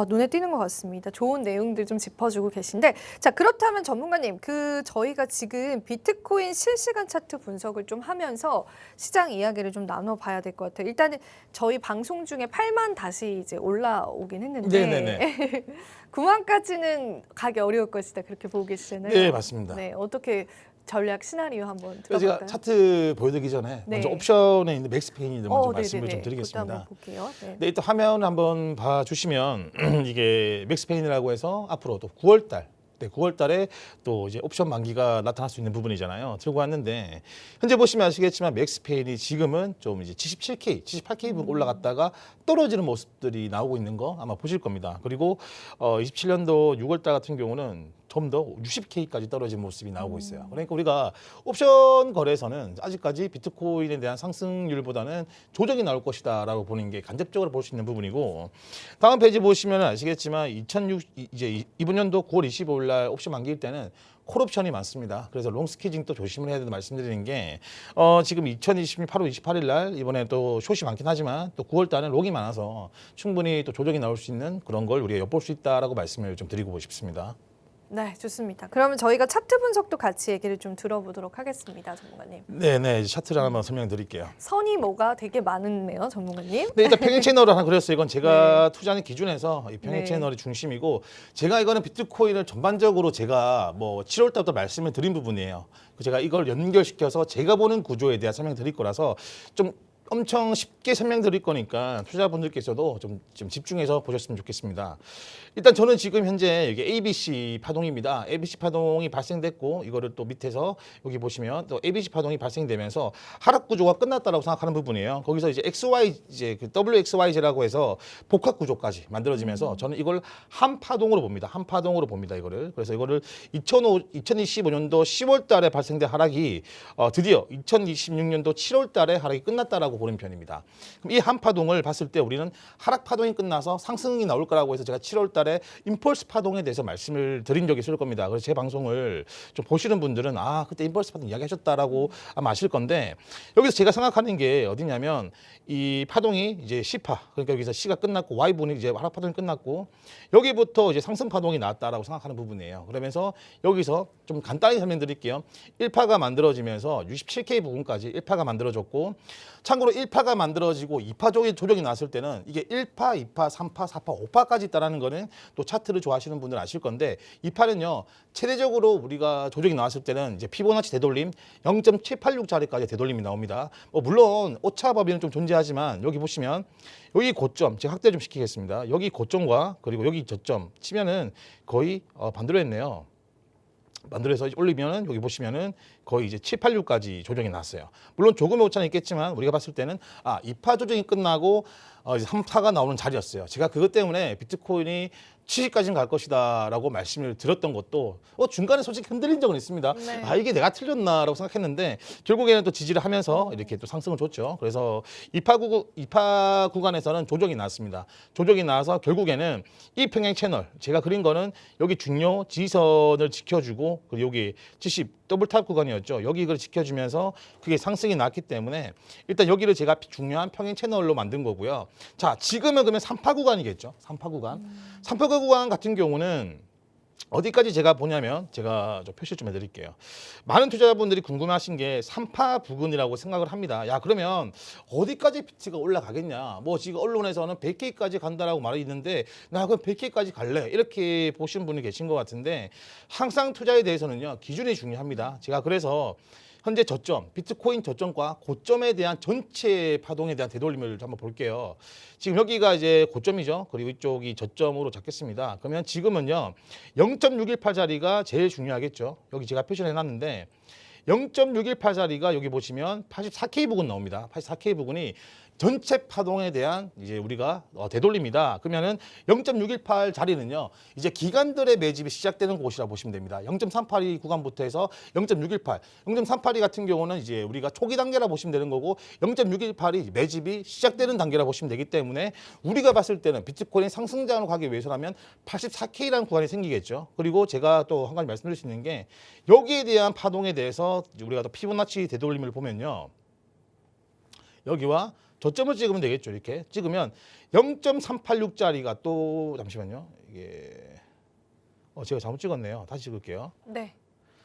눈에 띄는 것 같습니다. 좋은 내용들 좀 짚어주고 계신데, 자 그렇다면 전문가님, 저희가 지금 비트코인 실시간 차트 분석을 좀 하면서 시장 이야기를 좀 나눠봐야 될 것 같아요. 일단은 저희 방송 중에 8만 다시 이제 올라오긴 했는데, 네네네. 9만까지는 가기 어려울 것이다 그렇게 보고 계시잖아요. 네, 맞습니다. 네, 어떻게 전략 시나리오 한번 그래서 들어볼까요? 제가 차트 보여드리기 전에 네. 먼저 옵션에 있는 맥스페인을 먼저 말씀을 네네네. 좀 드리겠습니다. 그것도 한번 볼게요. 네. 네, 일단 화면을 한번 봐주시면 이게 맥스페인이라고 해서 앞으로 또 9월달, 네, 9월달에 또 이제 옵션 만기가 나타날 수 있는 부분이잖아요. 들고 왔는데 현재 보시면 아시겠지만 맥스페인이 지금은 좀 이제 77K, 78K 부분 올라갔다가 떨어지는 모습들이 나오고 있는 거 아마 보실 겁니다. 그리고 27년도 6월달 같은 경우는 좀 더 60K까지 떨어진 모습이 나오고 있어요. 그러니까 우리가 옵션 거래에서는 아직까지 비트코인에 대한 상승률보다는 조정이 나올 것이다라고 보는 게 간접적으로 볼 수 있는 부분이고, 다음 페이지 보시면 아시겠지만 이제 이번 연도 9월 25일 날 옵션 만기일 때는 콜옵션이 많습니다. 그래서 롱스키징 또 조심을 해야 된다 말씀드리는 게 지금 2020년 8월 28일 날 이번에 또 숏이 많긴 하지만 또 9월 달은 롱이 많아서 충분히 또 조정이 나올 수 있는 그런 걸 우리가 엿볼 수 있다라고 말씀을 좀 드리고 싶습니다. 네, 좋습니다. 그러면 저희가 차트 분석도 같이 얘기를 좀 들어보도록 하겠습니다, 전문가님. 네네, 차트를 한번 설명드릴게요. 선이 뭐가 되게 많네요, 전문가님. 네, 일단 평행 채널을 하나 그렸어요. 이건 제가 투자하는 기준에서 이 평행 네. 채널이 중심이고, 제가 이거는 비트코인을 전반적으로 제가 뭐 7월 달부터 말씀을 드린 부분이에요. 제가 이걸 연결시켜서 제가 보는 구조에 대한 설명 드릴 거라서 좀 엄청 쉽게 설명드릴 거니까 투자분들께서도 좀 집중해서 보셨으면 좋겠습니다. 일단 저는 지금 현재 여기 ABC 파동입니다. ABC 파동이 발생됐고 이거를 또 밑에서 여기 보시면 또 ABC 파동이 발생되면서 하락 구조가 끝났다라고 생각하는 부분이에요. 거기서 이제 XY 이제 그 WXYZ라고 해서 복합 구조까지 만들어지면서 저는 이걸 한 파동으로 봅니다. 한 파동으로 봅니다. 이거를. 그래서 이거를 2025년도 10월 달에 발생된 하락이 드디어 2026년도 7월 달에 하락이 끝났다라고 보는 편입니다. 그럼 이 한 파동을 봤을 때 우리는 하락 파동이 끝나서 상승이 나올 거라고 해서 제가 7월 달에 임펄스 파동에 대해서 말씀을 드린 적이 있을 겁니다. 그래서 제 방송을 좀 보시는 분들은 그때 임펄스 파동 이야기하셨다라고 아마 아실 건데, 여기서 제가 생각하는 게 어디냐면 이 파동이 이제 C파, 그러니까 여기서 C가 끝났고 Y분이 이제 하락 파동이 끝났고 여기부터 이제 상승 파동이 나왔다라고 생각하는 부분이에요. 그러면서 여기서 좀 간단히 설명드릴게요. 1파가 만들어지면서 67K 부분까지 1파가 만들어졌고, 참고로 1파가 만들어지고 2파 조정이 나왔을 때는 이게 1파, 2파, 3파, 4파, 5파까지 있다는 거는 또 차트를 좋아하시는 분들은 아실 건데, 2파는요 최대적으로 우리가 조정이 나왔을 때는 이제 피보나치 되돌림 0.786짜리까지 되돌림이 나옵니다. 물론 오차 범위는 좀 존재하지만 여기 보시면 여기 고점 제가 확대 좀 시키겠습니다. 여기 고점과 그리고 여기 저점 치면은 거의 반대로 했네요. 만들어서 올리면은 여기 보시면은 거의 이제 7, 86까지 조정이 났어요. 물론 조금의 오차는 있겠지만 우리가 봤을 때는 2파 조정이 끝나고 이제 3파가 나오는 자리였어요. 제가 그것 때문에 비트코인이 70까지는 갈 것이다라고 말씀을 드렸던 것도 중간에 솔직히 흔들린 적은 있습니다. 네. 이게 내가 틀렸나라고 생각했는데 결국에는 또 지지를 하면서 이렇게 또 상승을 줬죠. 그래서 2파 구간에서는 조정이 나왔습니다. 조정이 나와서 결국에는 이 평행 채널 제가 그린 거는 여기 중요 지지선을 지켜주고 그리고 여기 70 더블탑 구간이었죠. 여기를 지켜주면서 그게 상승이 났기 때문에 일단 여기를 제가 중요한 평행 채널로 만든 거고요. 자, 지금은 그러면 3파 구간이겠죠. 3파 구간. 3파 구간 같은 경우는 어디까지 제가 보냐면 제가 좀 표시 좀 해드릴게요. 많은 투자자분들이 궁금해하신 게 3파 부근이라고 생각을 합니다. 야, 그러면 어디까지 비트가 올라가겠냐? 뭐 지금 언론에서는 100K까지 간다라고 말이 있는데 나 그럼 100K까지 갈래? 이렇게 보신 분이 계신 것 같은데 항상 투자에 대해서는요 기준이 중요합니다. 제가 그래서 현재 저점, 비트코인 저점과 고점에 대한 전체 파동에 대한 되돌림을 한번 볼게요. 지금 여기가 이제 고점이죠. 그리고 이쪽이 저점으로 잡겠습니다. 그러면 지금은요 0.618자리가 제일 중요하겠죠. 여기 제가 표시를 해놨는데 0.618자리가 여기 보시면 84K 부근 나옵니다. 84K 부근이 전체 파동에 대한 이제 우리가 되돌립니다. 그러면은 0.618 자리는요, 이제 기관들의 매집이 시작되는 곳이라 보시면 됩니다. 0.382 구간부터 해서 0.618, 0.382 같은 경우는 이제 우리가 초기 단계라 보시면 되는 거고 0.618이 매집이 시작되는 단계라 보시면 되기 때문에 우리가 봤을 때는 비트코인 상승장으로 가기 위해서라면 84K라는 구간이 생기겠죠. 그리고 제가 또 한 가지 말씀드릴 수 있는 게 여기에 대한 파동에 대해서 우리가 또 피보나치 되돌림을 보면요. 여기와 저점을 찍으면 되겠죠. 이렇게 찍으면 0.386짜리가 또 잠시만요. 이게 제가 잘못 찍었네요. 다시 찍을게요. 네.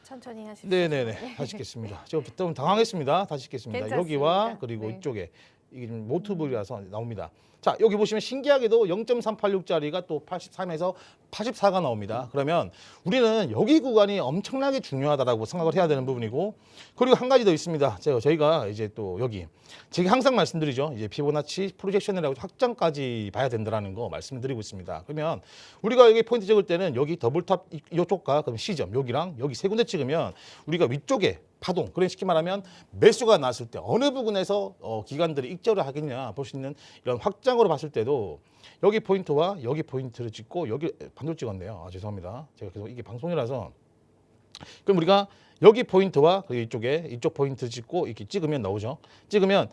천천히 하십시오. 네네네. 다시 찍겠습니다. 제가 좀 당황했습니다. 다시 찍겠습니다. 괜찮습니다. 여기와 그리고 네. 이쪽에 이게 좀 모트블이라서 나옵니다. 자, 여기 보시면 신기하게도 0.386짜리가 또 83에서 84가 나옵니다. 그러면 우리는 여기 구간이 엄청나게 중요하다고 생각을 해야 되는 부분이고, 그리고 한 가지 더 있습니다. 저희가 이제 또 여기 제가 항상 말씀드리죠. 이제 피보나치 프로젝션이라고 확장까지 봐야 된다는 거 말씀드리고 있습니다. 그러면 우리가 여기 포인트 찍을 때는 여기 더블탑 이쪽과 그럼 C점 여기랑 여기 세 군데 찍으면 우리가 위쪽에 파동, 그런 쉽게 말하면 매수가 나왔을 때 어느 부분에서 기관들이 익절을 하겠냐 볼 수 있는 이런 확장으로 봤을 때도 여기 포인트와 여기 포인트를 찍고 여기 반대로 찍었네요. 죄송합니다. 제가 계속 이게 방송이라서. 그럼 우리가 여기 포인트와 그리고 이쪽에 이쪽 포인트 찍고 이렇게 찍으면 나오죠. 찍으면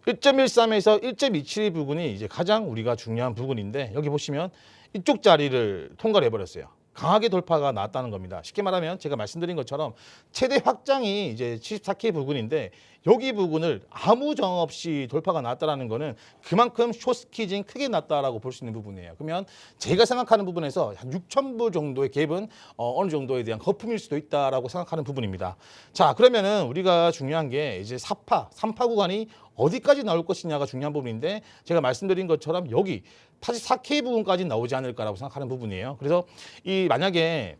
1.13에서 1.27 부분이 이제 가장 우리가 중요한 부분인데 여기 보시면 이쪽 자리를 통과를 해버렸어요. 강하게 돌파가 나왔다는 겁니다. 쉽게 말하면 제가 말씀드린 것처럼 최대 확장이 이제 74K 부근인데 여기 부분을 아무 정황 없이 돌파가 나왔다는 거는 그만큼 숏스퀴징 크게 났다라고 볼 수 있는 부분이에요. 그러면 제가 생각하는 부분에서 한 6,000불 정도의 갭은 어느 정도에 대한 거품일 수도 있다라고 생각하는 부분입니다. 자, 그러면은 우리가 중요한 게 이제 3파 구간이 어디까지 나올 것이냐가 중요한 부분인데 제가 말씀드린 것처럼 여기 84K 부분까지 나오지 않을까라고 생각하는 부분이에요. 그래서 이 만약에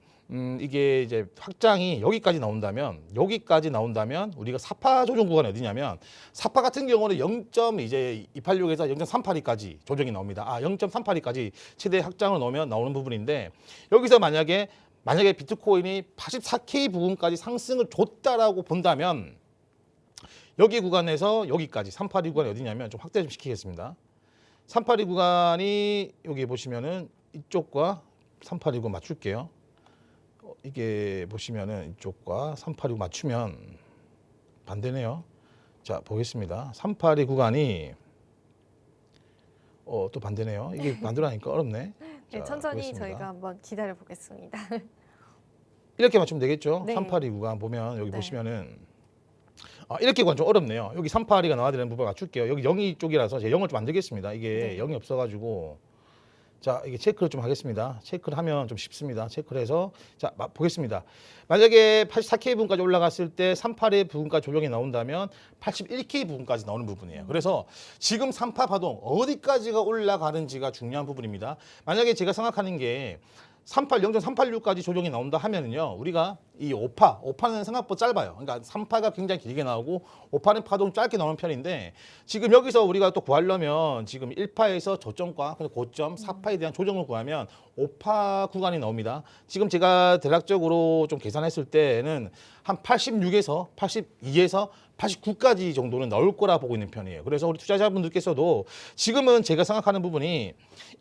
이게 이제 확장이 여기까지 나온다면 우리가 4파 조정 구간이 어디냐면 4파 같은 경우는 0.286에서 0.382까지 조정이 나옵니다. 0.382까지 최대 확장을 넣으면 나오는 부분인데 여기서 만약에 비트코인이 84K 부분까지 상승을 줬다라고 본다면 여기 구간에서 여기까지 382 구간이 어디냐면 좀 확대 좀 시키겠습니다. 382 구간이 여기 보시면은 이쪽과 382 구간 맞출게요. 이게 보시면은 이쪽과 382 맞추면 반대네요. 자, 보겠습니다. 382 구간이 또 반대네요. 이게 반대라니까 어렵네. 네, 자, 천천히 보겠습니다. 저희가 한번 기다려 보겠습니다. 이렇게 맞추면 되겠죠. 네. 382 구간 보면 여기 네. 보시면은 이렇게 구간 좀 어렵네요. 여기 382가 나와야 되는 부분 맞출게요. 여기 0이 쪽이라서 제가 0을 좀 만들겠습니다. 이게 네. 0이 없어가지고 자, 이게 체크를 좀 하겠습니다. 체크를 하면 좀 쉽습니다. 체크를 해서 자, 보겠습니다. 만약에 84K 부분까지 올라갔을 때 38의 부분까지 조정이 나온다면 81K 부분까지 나오는 부분이에요. 그래서 지금 3파 파동 어디까지가 올라가는지가 중요한 부분입니다. 만약에 제가 생각하는 게 0.386까지 조정이 나온다 하면은요, 우리가 이 5파는 생각보다 짧아요. 그러니까 3파가 굉장히 길게 나오고 5파는 파동 짧게 나오는 편인데 지금 여기서 우리가 또 구하려면 지금 1파에서 저점과 고점 4파에 대한 조정을 구하면 5파 구간이 나옵니다. 지금 제가 대략적으로 좀 계산했을 때는 한 86에서 82에서 89까지 정도는 나올 거라 보고 있는 편이에요. 그래서 우리 투자자분들께서도 지금은 제가 생각하는 부분이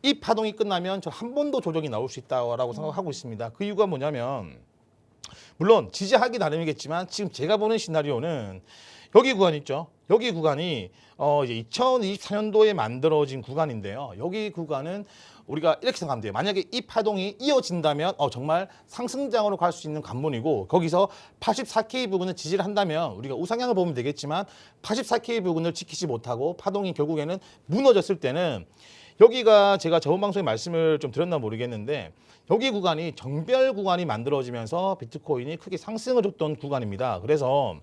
이 파동이 끝나면 저 한 번 더 조정이 나올 수 있다고 생각하고 있습니다. 그 이유가 뭐냐면 물론 지지하기 나름이겠지만 지금 제가 보는 시나리오는 여기 구간 있죠. 여기 구간이 이제 2024년도에 만들어진 구간인데요. 여기 구간은 우리가 이렇게 생각하면 돼요. 만약에 이 파동이 이어진다면 정말 상승장으로 갈 수 있는 관문이고, 거기서 84K 부근을 지지를 한다면 우리가 우상향을 보면 되겠지만 84K 부근을 지키지 못하고 파동이 결국에는 무너졌을 때는, 여기가 제가 저번 방송에 말씀을 좀 드렸나 모르겠는데, 여기 구간이 정별 구간이 만들어지면서 비트코인이 크게 상승을 줬던 구간입니다. 그래서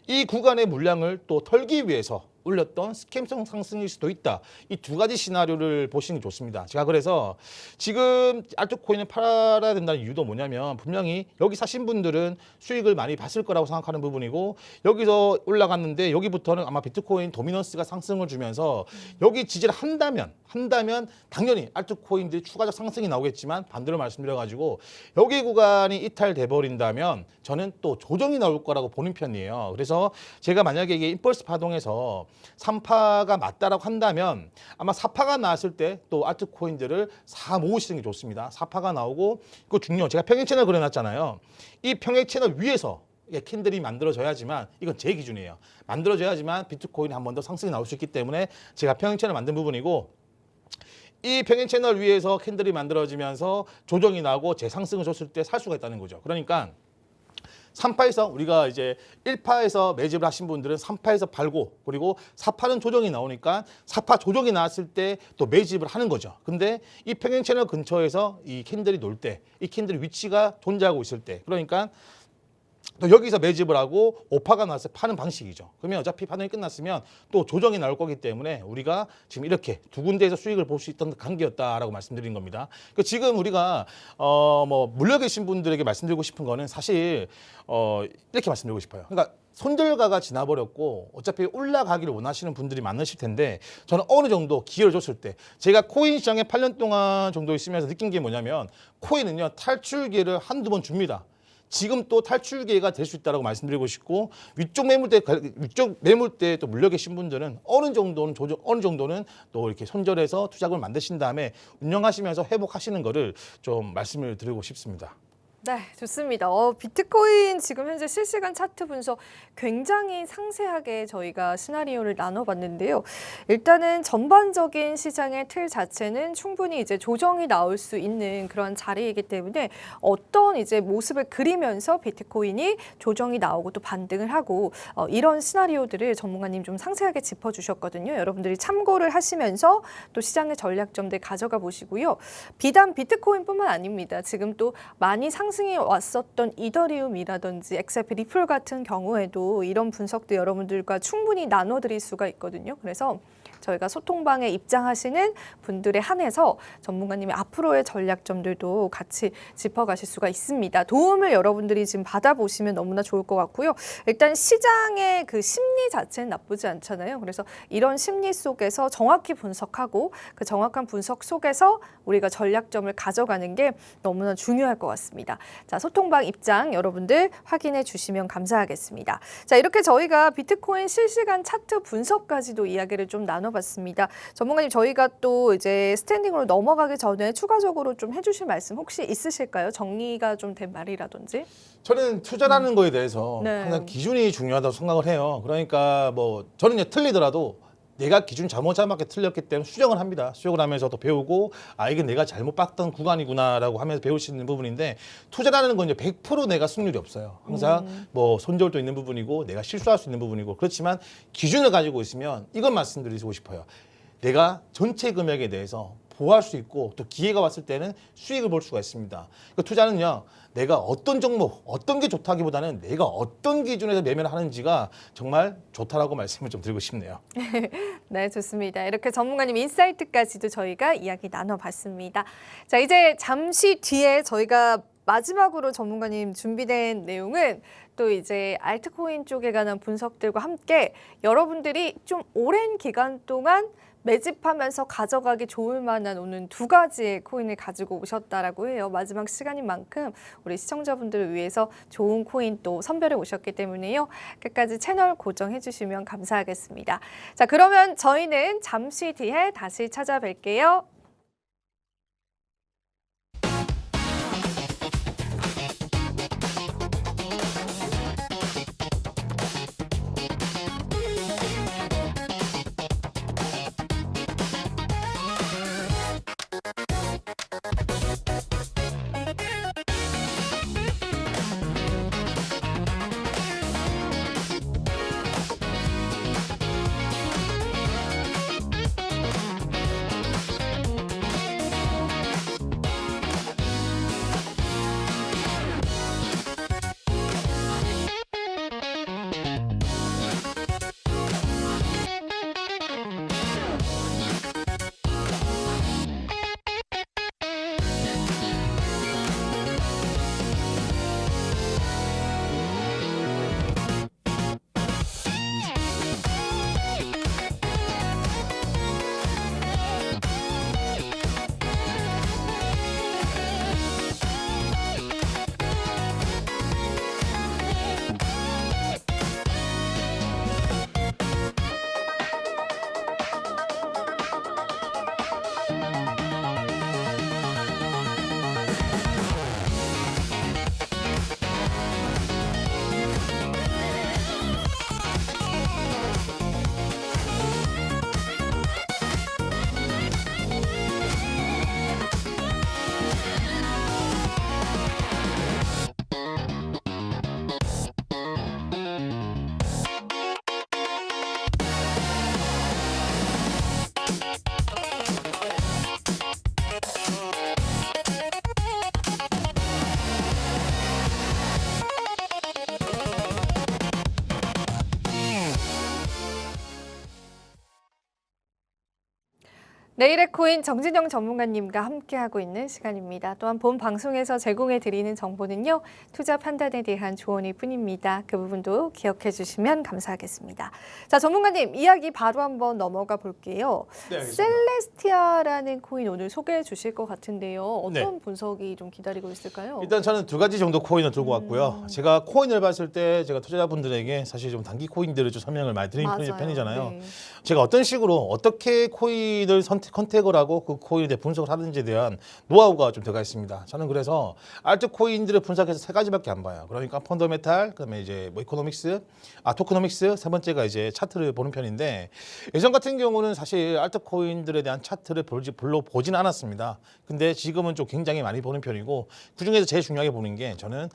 이 구간의 물량을 또 털기 위해서 올렸던 스캠성 상승일 수도 있다. 이 두 가지 시나리오를 보시는 게 좋습니다. 제가 그래서 지금 알트코인을 팔아야 된다는 이유도 뭐냐면, 분명히 여기 사신 분들은 수익을 많이 봤을 거라고 생각하는 부분이고, 여기서 올라갔는데 여기부터는 아마 비트코인 도미넌스가 상승을 주면서 여기 지지를 한다면 당연히 알트코인들이 추가적 상승이 나오겠지만, 반대로 말씀드려가지고 여기 구간이 이탈돼 버린다면 저는 또 조정이 나올 거라고 보는 편이에요. 그래서 제가 만약에 이게 임펄스 파동에서 3파가 맞다라고 한다면 아마 4파가 나왔을 때 또 알트코인들을 사 모으시는 게 좋습니다. 4파가 나오고, 그거 중요. 제가 평행 채널 그려놨잖아요. 이 평행 채널 위에서 캔들이 만들어져야지만, 이건 제 기준이에요. 만들어져야지만 비트코인이 한 번 더 상승이 나올 수 있기 때문에 제가 평행 채널 만든 부분이고, 이 평행 채널 위에서 캔들이 만들어지면서 조정이 나고 재상승을 줬을 때 살 수가 있다는 거죠. 그러니까 3파에서 우리가 이제 1파에서 매집을 하신 분들은 3파에서 팔고, 그리고 4파는 조정이 나오니까 4파 조정이 나왔을 때 또 매집을 하는 거죠. 근데 이 평행 채널 근처에서 이 캔들이 놀 때, 이 캔들의 위치가 존재하고 있을 때, 그러니까 또 여기서 매집을 하고 5파가 나와서 파는 방식이죠. 그러면 어차피 파동이 끝났으면 또 조정이 나올 거기 때문에 우리가 지금 이렇게 두 군데에서 수익을 볼 수 있던 관계였다라고 말씀드린 겁니다. 그러니까 지금 우리가 물려 계신 분들에게 말씀드리고 싶은 거는 사실 이렇게 말씀드리고 싶어요. 그러니까 손절가가 지나버렸고 어차피 올라가기를 원하시는 분들이 많으실 텐데, 저는 어느 정도 기회를 줬을 때, 제가 코인 시장에 8년 동안 정도 있으면서 느낀 게 뭐냐면, 코인은요 탈출 기회를 한두 번 줍니다. 지금 또 탈출 기회가 될 수 있다고 말씀드리고 싶고, 위쪽 매물대 또 물려 계신 분들은 어느 정도는 또 이렇게 손절해서 투자금을 만드신 다음에 운영하시면서 회복하시는 거를 좀 말씀을 드리고 싶습니다. 네, 좋습니다. 비트코인 지금 현재 실시간 차트 분석 굉장히 상세하게 저희가 시나리오를 나눠봤는데요. 일단은 전반적인 시장의 틀 자체는 충분히 이제 조정이 나올 수 있는 그런 자리이기 때문에, 어떤 이제 모습을 그리면서 비트코인이 조정이 나오고 또 반등을 하고, 이런 시나리오들을 전문가님 좀 상세하게 짚어주셨거든요. 여러분들이 참고를 하시면서 또 시장의 전략점들 가져가 보시고요. 비단 비트코인뿐만 아닙니다. 지금 또 많이 상승이 왔었던 이더리움이라든지 XRP 리플 같은 경우에도 이런 분석도 여러분들과 충분히 나눠드릴 수가 있거든요. 그래서 저희가 소통방에 입장하시는 분들에 한해서 전문가님의 앞으로의 전략점들도 같이 짚어가실 수가 있습니다. 도움을 여러분들이 지금 받아보시면 너무나 좋을 것 같고요. 일단 시장의 그 심리 자체는 나쁘지 않잖아요. 그래서 이런 심리 속에서 정확히 분석하고, 그 정확한 분석 속에서 우리가 전략점을 가져가는 게 너무나 중요할 것 같습니다. 자, 소통방 입장 여러분들 확인해 주시면 감사하겠습니다. 자, 이렇게 저희가 비트코인 실시간 차트 분석까지도 이야기를 좀 나눠봤습니다. 전문가님, 저희가 또 이제 스탠딩으로 넘어가기 전에 추가적으로 좀 해주실 말씀 혹시 있으실까요? 정리가 좀 된 말이라든지. 저는 투자라는 거에 대해서 네. 항상 기준이 중요하다고 생각을 해요. 그러니까 저는 이제 틀리더라도 내가 기준 잘못 잡게 틀렸기 때문에 수정을 합니다. 수정을 하면서 또 배우고, 이게 내가 잘못 봤던 구간이구나라고 하면서 배울 수 있는 부분인데, 투자라는 건 이제 100% 내가 승률이 없어요. 항상 손절도 있는 부분이고 내가 실수할 수 있는 부분이고, 그렇지만 기준을 가지고 있으면 이건 말씀드리고 싶어요. 내가 전체 금액에 대해서 보호할 수 있고, 또 기회가 왔을 때는 수익을 볼 수가 있습니다. 그러니까 투자는요, 내가 어떤 종목, 어떤 게 좋다기보다는 내가 어떤 기준에서 매매를 하는지가 정말 좋다라고 말씀을 좀 드리고 싶네요. 네, 좋습니다. 이렇게 전문가님 인사이트까지도 저희가 이야기 나눠봤습니다. 자, 이제 잠시 뒤에 저희가 마지막으로 전문가님 준비된 내용은 또 이제 알트코인 쪽에 관한 분석들과 함께 여러분들이 좀 오랜 기간 동안 매집하면서 가져가기 좋을 만한 오늘 두 가지의 코인을 가지고 오셨다라고 해요. 마지막 시간인 만큼 우리 시청자분들을 위해서 좋은 코인 또 선별해 오셨기 때문에요. 끝까지 채널 고정해 주시면 감사하겠습니다. 자, 그러면 저희는 잠시 뒤에 다시 찾아뵐게요. 내일의 코인 정진영 전문가님과 함께하고 있는 시간입니다. 또한 본 방송에서 제공해드리는 정보는요, 투자 판단에 대한 조언일 뿐입니다. 그 부분도 기억해 주시면 감사하겠습니다. 자, 전문가님 이야기 바로 한번 넘어가 볼게요. 네, 알겠습니다. 셀레스티아라는 코인 오늘 소개해 주실 것 같은데요. 어떤 네. 분석이 좀 기다리고 있을까요? 일단 저는 두 가지 정도 코인을 들고 왔고요. 제가 코인을 봤을 때 제가 투자자분들에게 사실 좀 단기 코인들을 좀 설명을 많이 드리는 맞아요. 편이잖아요. 네. 제가 어떤 식으로 어떻게 코인을 컨택을 하고 그 코인에 대해 분석을 하는지에 대한 노하우가 좀 들어가 있습니다. 저는 그래서 알트 코인들을 분석해서 세 가지밖에 안 봐요. 그러니까 펀더메탈, 그다음에 이제 뭐 이코노믹스, 토크노믹스, 세 번째가 이제 차트를 보는 편인데 예전 같은 경우는 사실 알트 코인들에 대한 차트를 별로 보지는 않았습니다. 근데 지금은 좀 굉장히 많이 보는 편이고 그 중에서 제일 중요하게 보는 게 저는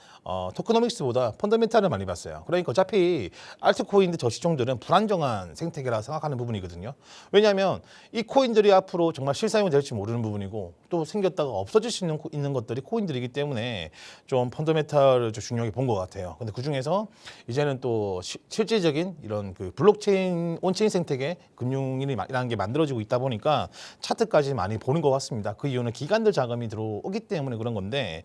토크노믹스보다 펀더메탈을 많이 봤어요. 그러니까 어차피 알트 코인들 저 시종들은 불안정한 생태계라 생각하는 부분이거든요. 왜냐하면 이 코인들이 앞으로 정말 실사용이 될지 모르는 부분이고 또 생겼다가 없어질 수 있는 것들이 코인들이기 때문에 좀 펀더메탈을 좀 중요하게 본 것 같아요. 근데 그 중에서 이제는 또 실질적인 이런 그 블록체인 온체인 생태계 금융이라는 게 만들어지고 있다 보니까 차트까지 많이 보는 것 같습니다. 그 이유는 기관들 자금이 들어오기 때문에 그런 건데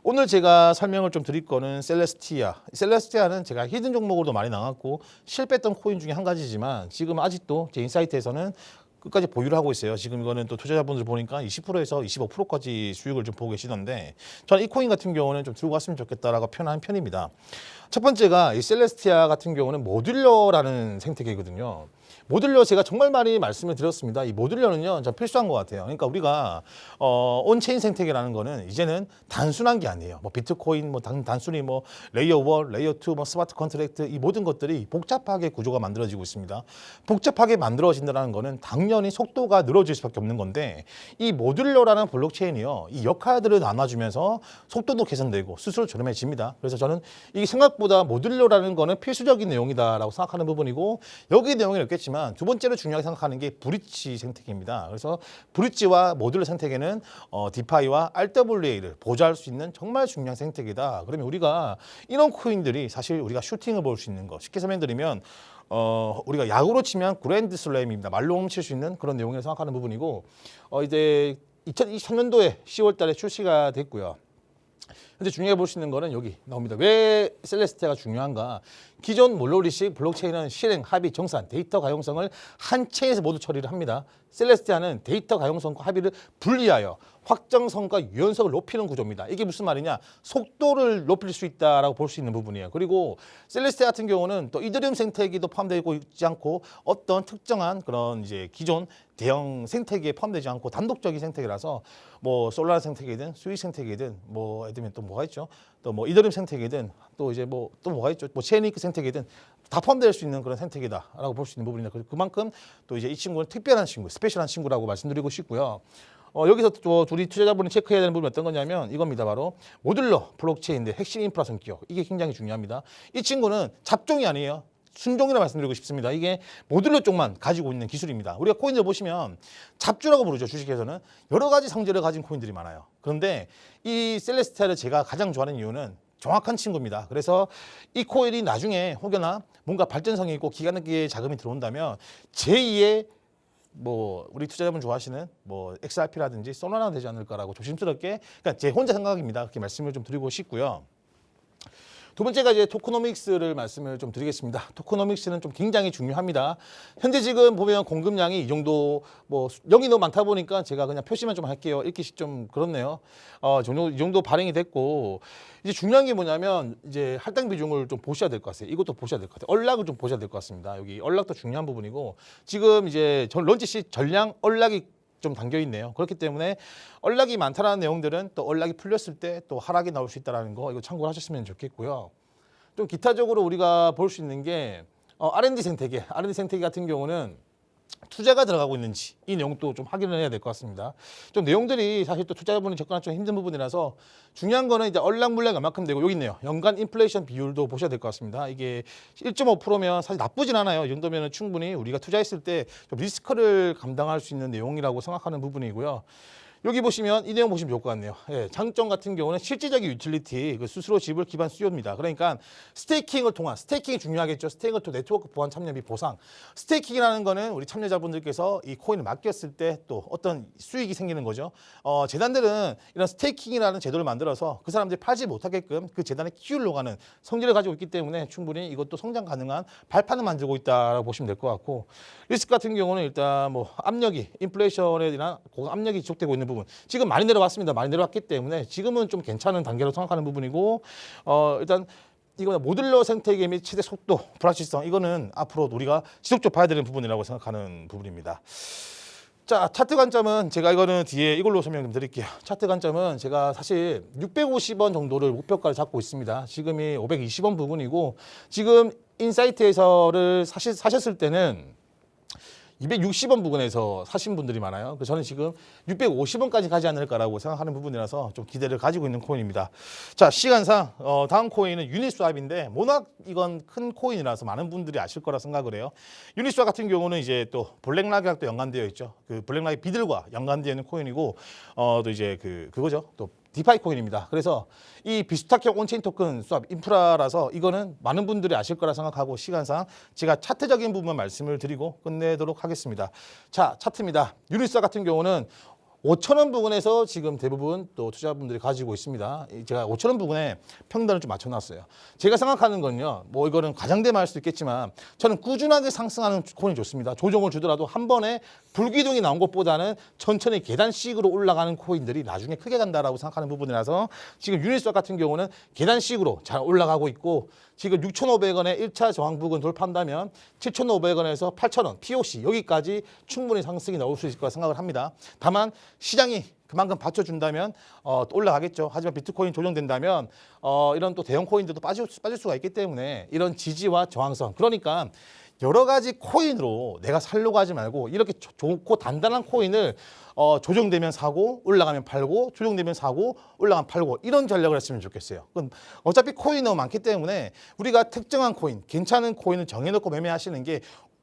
오늘 제가 설명을 좀 드릴 거는 셀레스티아는 제가 히든 종목으로도 많이 나왔고 실패했던 코인 중에 한 가지지만 지금 아직도 제 인사이트에서는 끝까지 보유를 하고 있어요. 지금 이거는 또 투자자분들 보니까 20%에서 25%까지 수익을 좀 보고 계시던데 저는 이 코인 같은 경우는 좀 들고 갔으면 좋겠다라고 표현한 편입니다. 첫 번째가 이 셀레스티아 같은 경우는 모듈러라는 생태계거든요. 모듈러 제가 정말 많이 말씀을 드렸습니다. 이 모듈러는요, 전 필수한 것 같아요. 그러니까 우리가 온체인 생태계라는 거는 이제는 단순한 게 아니에요. 뭐 비트코인, 뭐 단순히 뭐 레이어 1, 레이어 2, 뭐 스마트 컨트랙트 이 모든 것들이 복잡하게 구조가 만들어지고 있습니다. 복잡하게 만들어진다는 거는 당연히 속도가 늘어질 수밖에 없는 건데 이 모듈러라는 블록체인이요, 이 역할들을 나눠주면서 속도도 개선되고 스스로 저렴해집니다. 그래서 저는 이게 생각보다 모듈러라는 거는 필수적인 내용이다라고 생각하는 부분이고 여기 내용이 있겠지만 두 번째로 중요하게 생각하는 게 브릿지 생태계입니다. 그래서 브릿지와 모듈러 생태계는 디파이와 RWA를 보좌할 수 있는 정말 중요한 생태계다. 그러면 우리가 이런 코인들이 사실 우리가 슈팅을 볼 수 있는 거 쉽게 설명드리면 우리가 야구로 치면 그랜드 슬램입니다. 말로 훔칠 수 있는 그런 내용을 생각하는 부분이고 이제 2023년도에 10월 달에 출시가 됐고요. 근데 중요해 볼 수 있는 거는 여기 나옵니다. 왜 셀레스티아가 중요한가? 기존 몰로리식 블록체인은 실행, 합의, 정산, 데이터 가용성을 한 체에서 모두 처리를 합니다. 셀레스티아는 데이터 가용성과 합의를 분리하여 확정성과 유연성을 높이는 구조입니다. 이게 무슨 말이냐? 속도를 높일 수 있다라고 볼 수 있는 부분이에요. 그리고 셀레스티아 같은 경우는 또 이더리움 생태계도 포함되고 있지 않고 어떤 특정한 그런 이제 기존 대형 생태계에 포함되지 않고 단독적인 생태계라서 뭐 솔라나 생태계든 스위스 생태계든 뭐 예를 들면 또 뭐가 있죠? 또 뭐 이더리움 생태계든 또 이제 뭐 또 뭐가 있죠? 뭐 체인리ಂಕ್ 생태계든 다 포함될 수 있는 그런 생태계다라고 볼 수 있는 부분입니다. 그만큼 또 이제 이 친구는 특별한 친구, 스페셜한 친구라고 말씀드리고 싶고요. 여기서 또 둘이 투자자분이 체크해야 되는 부분이 어떤 거냐면 이겁니다. 바로 모듈러 블록체인의 핵심 인프라 성격. 이게 굉장히 중요합니다. 이 친구는 잡종이 아니에요. 순종이라 말씀드리고 싶습니다. 이게 모듈러 쪽만 가지고 있는 기술입니다. 우리가 코인들 보시면 잡주라고 부르죠. 주식에서는 여러 가지 성질을 가진 코인들이 많아요. 그런데 이 셀레스티아를 제가 가장 좋아하는 이유는 정확한 친구입니다. 그래서 이 코인이 나중에 혹여나 뭔가 발전성이 있고 기간 있게 자금이 들어온다면 제2의 뭐 우리 투자자분 좋아하시는 뭐 XRP라든지 솔라나 되지 않을까라고 조심스럽게 그러니까 제 혼자 생각입니다. 그렇게 말씀을 좀 드리고 싶고요. 두 번째가 이제 토크노믹스를 말씀을 좀 드리겠습니다. 토크노믹스는 좀 굉장히 중요합니다. 현재 지금 보면 공급량이 이 정도 뭐 영이 너무 많다 보니까 제가 그냥 표시만 좀 할게요. 읽기 좀 그렇네요. 이 정도 발행이 됐고 이제 중요한 게 뭐냐면 이제 할당 비중을 좀 보셔야 될 것 같아요. 이것도 보셔야 될 것 같아요. 얼락을 좀 보셔야 될 것 같습니다. 여기 얼락도 중요한 부분이고 지금 이제 런치 시 전량 얼락이 좀 담겨 있네요. 그렇기 때문에 얼락이 많다라는 내용들은 또 얼락이 풀렸을 때 또 하락이 나올 수 있다는 거 이거 참고를 하셨으면 좋겠고요. 좀 기타적으로 우리가 볼 수 있는 게 R&D 생태계 같은 경우는 투자가 들어가고 있는지 이 내용도 좀 확인을 해야 될 것 같습니다. 좀 내용들이 사실 또 투자자분이 접근하기 좀 힘든 부분이라서 중요한 거는 이제 얼락물락 얼마큼 되고 여기 있네요. 연간 인플레이션 비율도 보셔야 될 것 같습니다. 이게 1.5%면 사실 나쁘진 않아요. 이 정도면 충분히 우리가 투자했을 때 좀 리스크를 감당할 수 있는 내용이라고 생각하는 부분이고요. 여기 보시면 이 내용 보시면 좋을 것 같네요. 예, 장점 같은 경우는 실질적인 유틸리티, 그 수수료 지불 기반 수요입니다. 그러니까 스테이킹을 통한, 스테이킹이 중요하겠죠. 스테이킹을 통한 네트워크 보안 참여 및 보상. 스테이킹이라는 거는 우리 참여자분들께서 이 코인을 맡겼을 때 또 어떤 수익이 생기는 거죠. 재단들은 이런 스테이킹이라는 제도를 만들어서 그 사람들이 팔지 못하게끔 그 재단에 키우려고 하는 성질을 가지고 있기 때문에 충분히 이것도 성장 가능한 발판을 만들고 있다라고 보시면 될 것 같고, 리스크 같은 경우는 일단 뭐 압력이 인플레이션에 대한 압력이 지속되고 있는 부분, 지금 많이 내려왔습니다. 많이 내려왔기 때문에 지금은 좀 괜찮은 단계로 생각하는 부분이고, 일단 이거는 모듈러 생태계 및 최대 속도, 불확실성, 이거는 앞으로 우리가 지속적으로 봐야 되는 부분이라고 생각하는 부분입니다. 자, 차트 관점은 제가 이거는 뒤에 이걸로 설명 좀 드릴게요. 차트 관점은 제가 사실 650원 정도를 목표가를 잡고 있습니다. 지금이 520원 부분이고, 지금 인사이트에서를 사셨을 때는 260원 부근에서 사신 분들이 많아요. 그래서 저는 지금 650원까지 가지 않을까라고 생각하는 부분이라서 좀 기대를 가지고 있는 코인입니다. 자, 시간상 다음 코인은 유니스왑인데 워낙 이건 큰 코인이라서 많은 분들이 아실 거라 생각을 해요. 유니스왑 같은 경우는 이제 또 블랙락이랑 또 연관되어 있죠. 그 블랙락이 비들과 연관되어 있는 코인이고, 또 이제 그거죠. 또 디파이 코인입니다. 그래서 이 비스타켓 온체인 토큰 수합 인프라라서 이거는 많은 분들이 아실 거라 생각하고, 시간상 제가 차트적인 부분만 말씀을 드리고 끝내도록 하겠습니다. 자, 차트입니다. 유니스왑 같은 경우는 5,000원 부근에서 지금 대부분 또 투자분들이 가지고 있습니다. 제가 5,000원 부근에 평단을 좀 맞춰놨어요. 제가 생각하는 건요, 뭐 이거는 과장되면 수도 있겠지만 저는 꾸준하게 상승하는 코인이 좋습니다. 조정을 주더라도 한 번에 불기둥이 나온 것보다는 천천히 계단식으로 올라가는 코인들이 나중에 크게 간다라고 생각하는 부분이라서 지금 유니스왑 같은 경우는 계단식으로 잘 올라가고 있고, 지금 6,500원에 1차 저항 부근 돌파한다면 7,500원에서 8,000원 POC 여기까지 충분히 상승이 나올 수 있을 거라 생각을 합니다. 다만 시장이 그만큼 받쳐준다면 또 올라가겠죠. 하지만 비트코인 조정된다면 이런 또 대형 코인들도 빠질 수가 있기 때문에 이런 지지와 저항선, 그러니까 여러 가지 코인으로 내가 살려고 하지 말고 이렇게 좋고 단단한 코인을 조정되면 사고 올라가면 팔고, 조정되면 사고 올라가면 팔고, 이런 전략을 했으면 좋겠어요. 그럼 어차피 코인이 너무 많기 때문에 우리가 특정한 코인, 괜찮은 코인을 정해놓고 매매하시는 게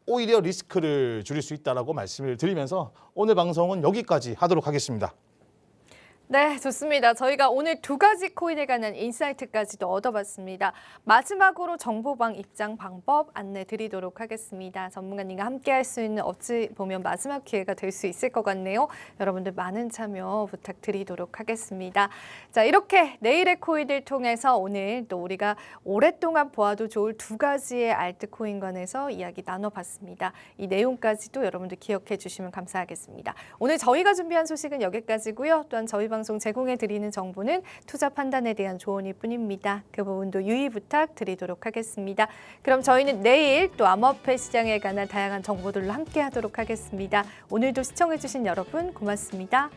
오히려 리스크를 줄일 수 있다라고 말씀을 드리면서 오늘 방송은 여기까지 하도록 하겠습니다. 네, 좋습니다. 저희가 오늘 두 가지 코인에 관한 인사이트까지도 얻어봤습니다. 마지막으로 정보방 입장 방법 안내 드리도록 하겠습니다. 전문가님과 함께 할 수 있는 어찌 보면 마지막 기회가 될 수 있을 것 같네요. 여러분들 많은 참여 부탁드리도록 하겠습니다. 자, 이렇게 내일의 코인을 통해서 오늘 또 우리가 오랫동안 보아도 좋을 두 가지의 알트코인 관해서 이야기 나눠봤습니다. 이 내용까지도 여러분들 기억해 주시면 감사하겠습니다. 오늘 저희가 준비한 소식은 여기까지고요. 또한 저희 방송 제공해드리는 정보는 투자 판단에 대한 조언일 뿐입니다. 그 부분도 유의 부탁드리도록 하겠습니다. 그럼 저희는 내일 또 암호화폐 시장에 관한 다양한 정보들로 함께하도록 하겠습니다. 오늘도 시청해주신 여러분 고맙습니다.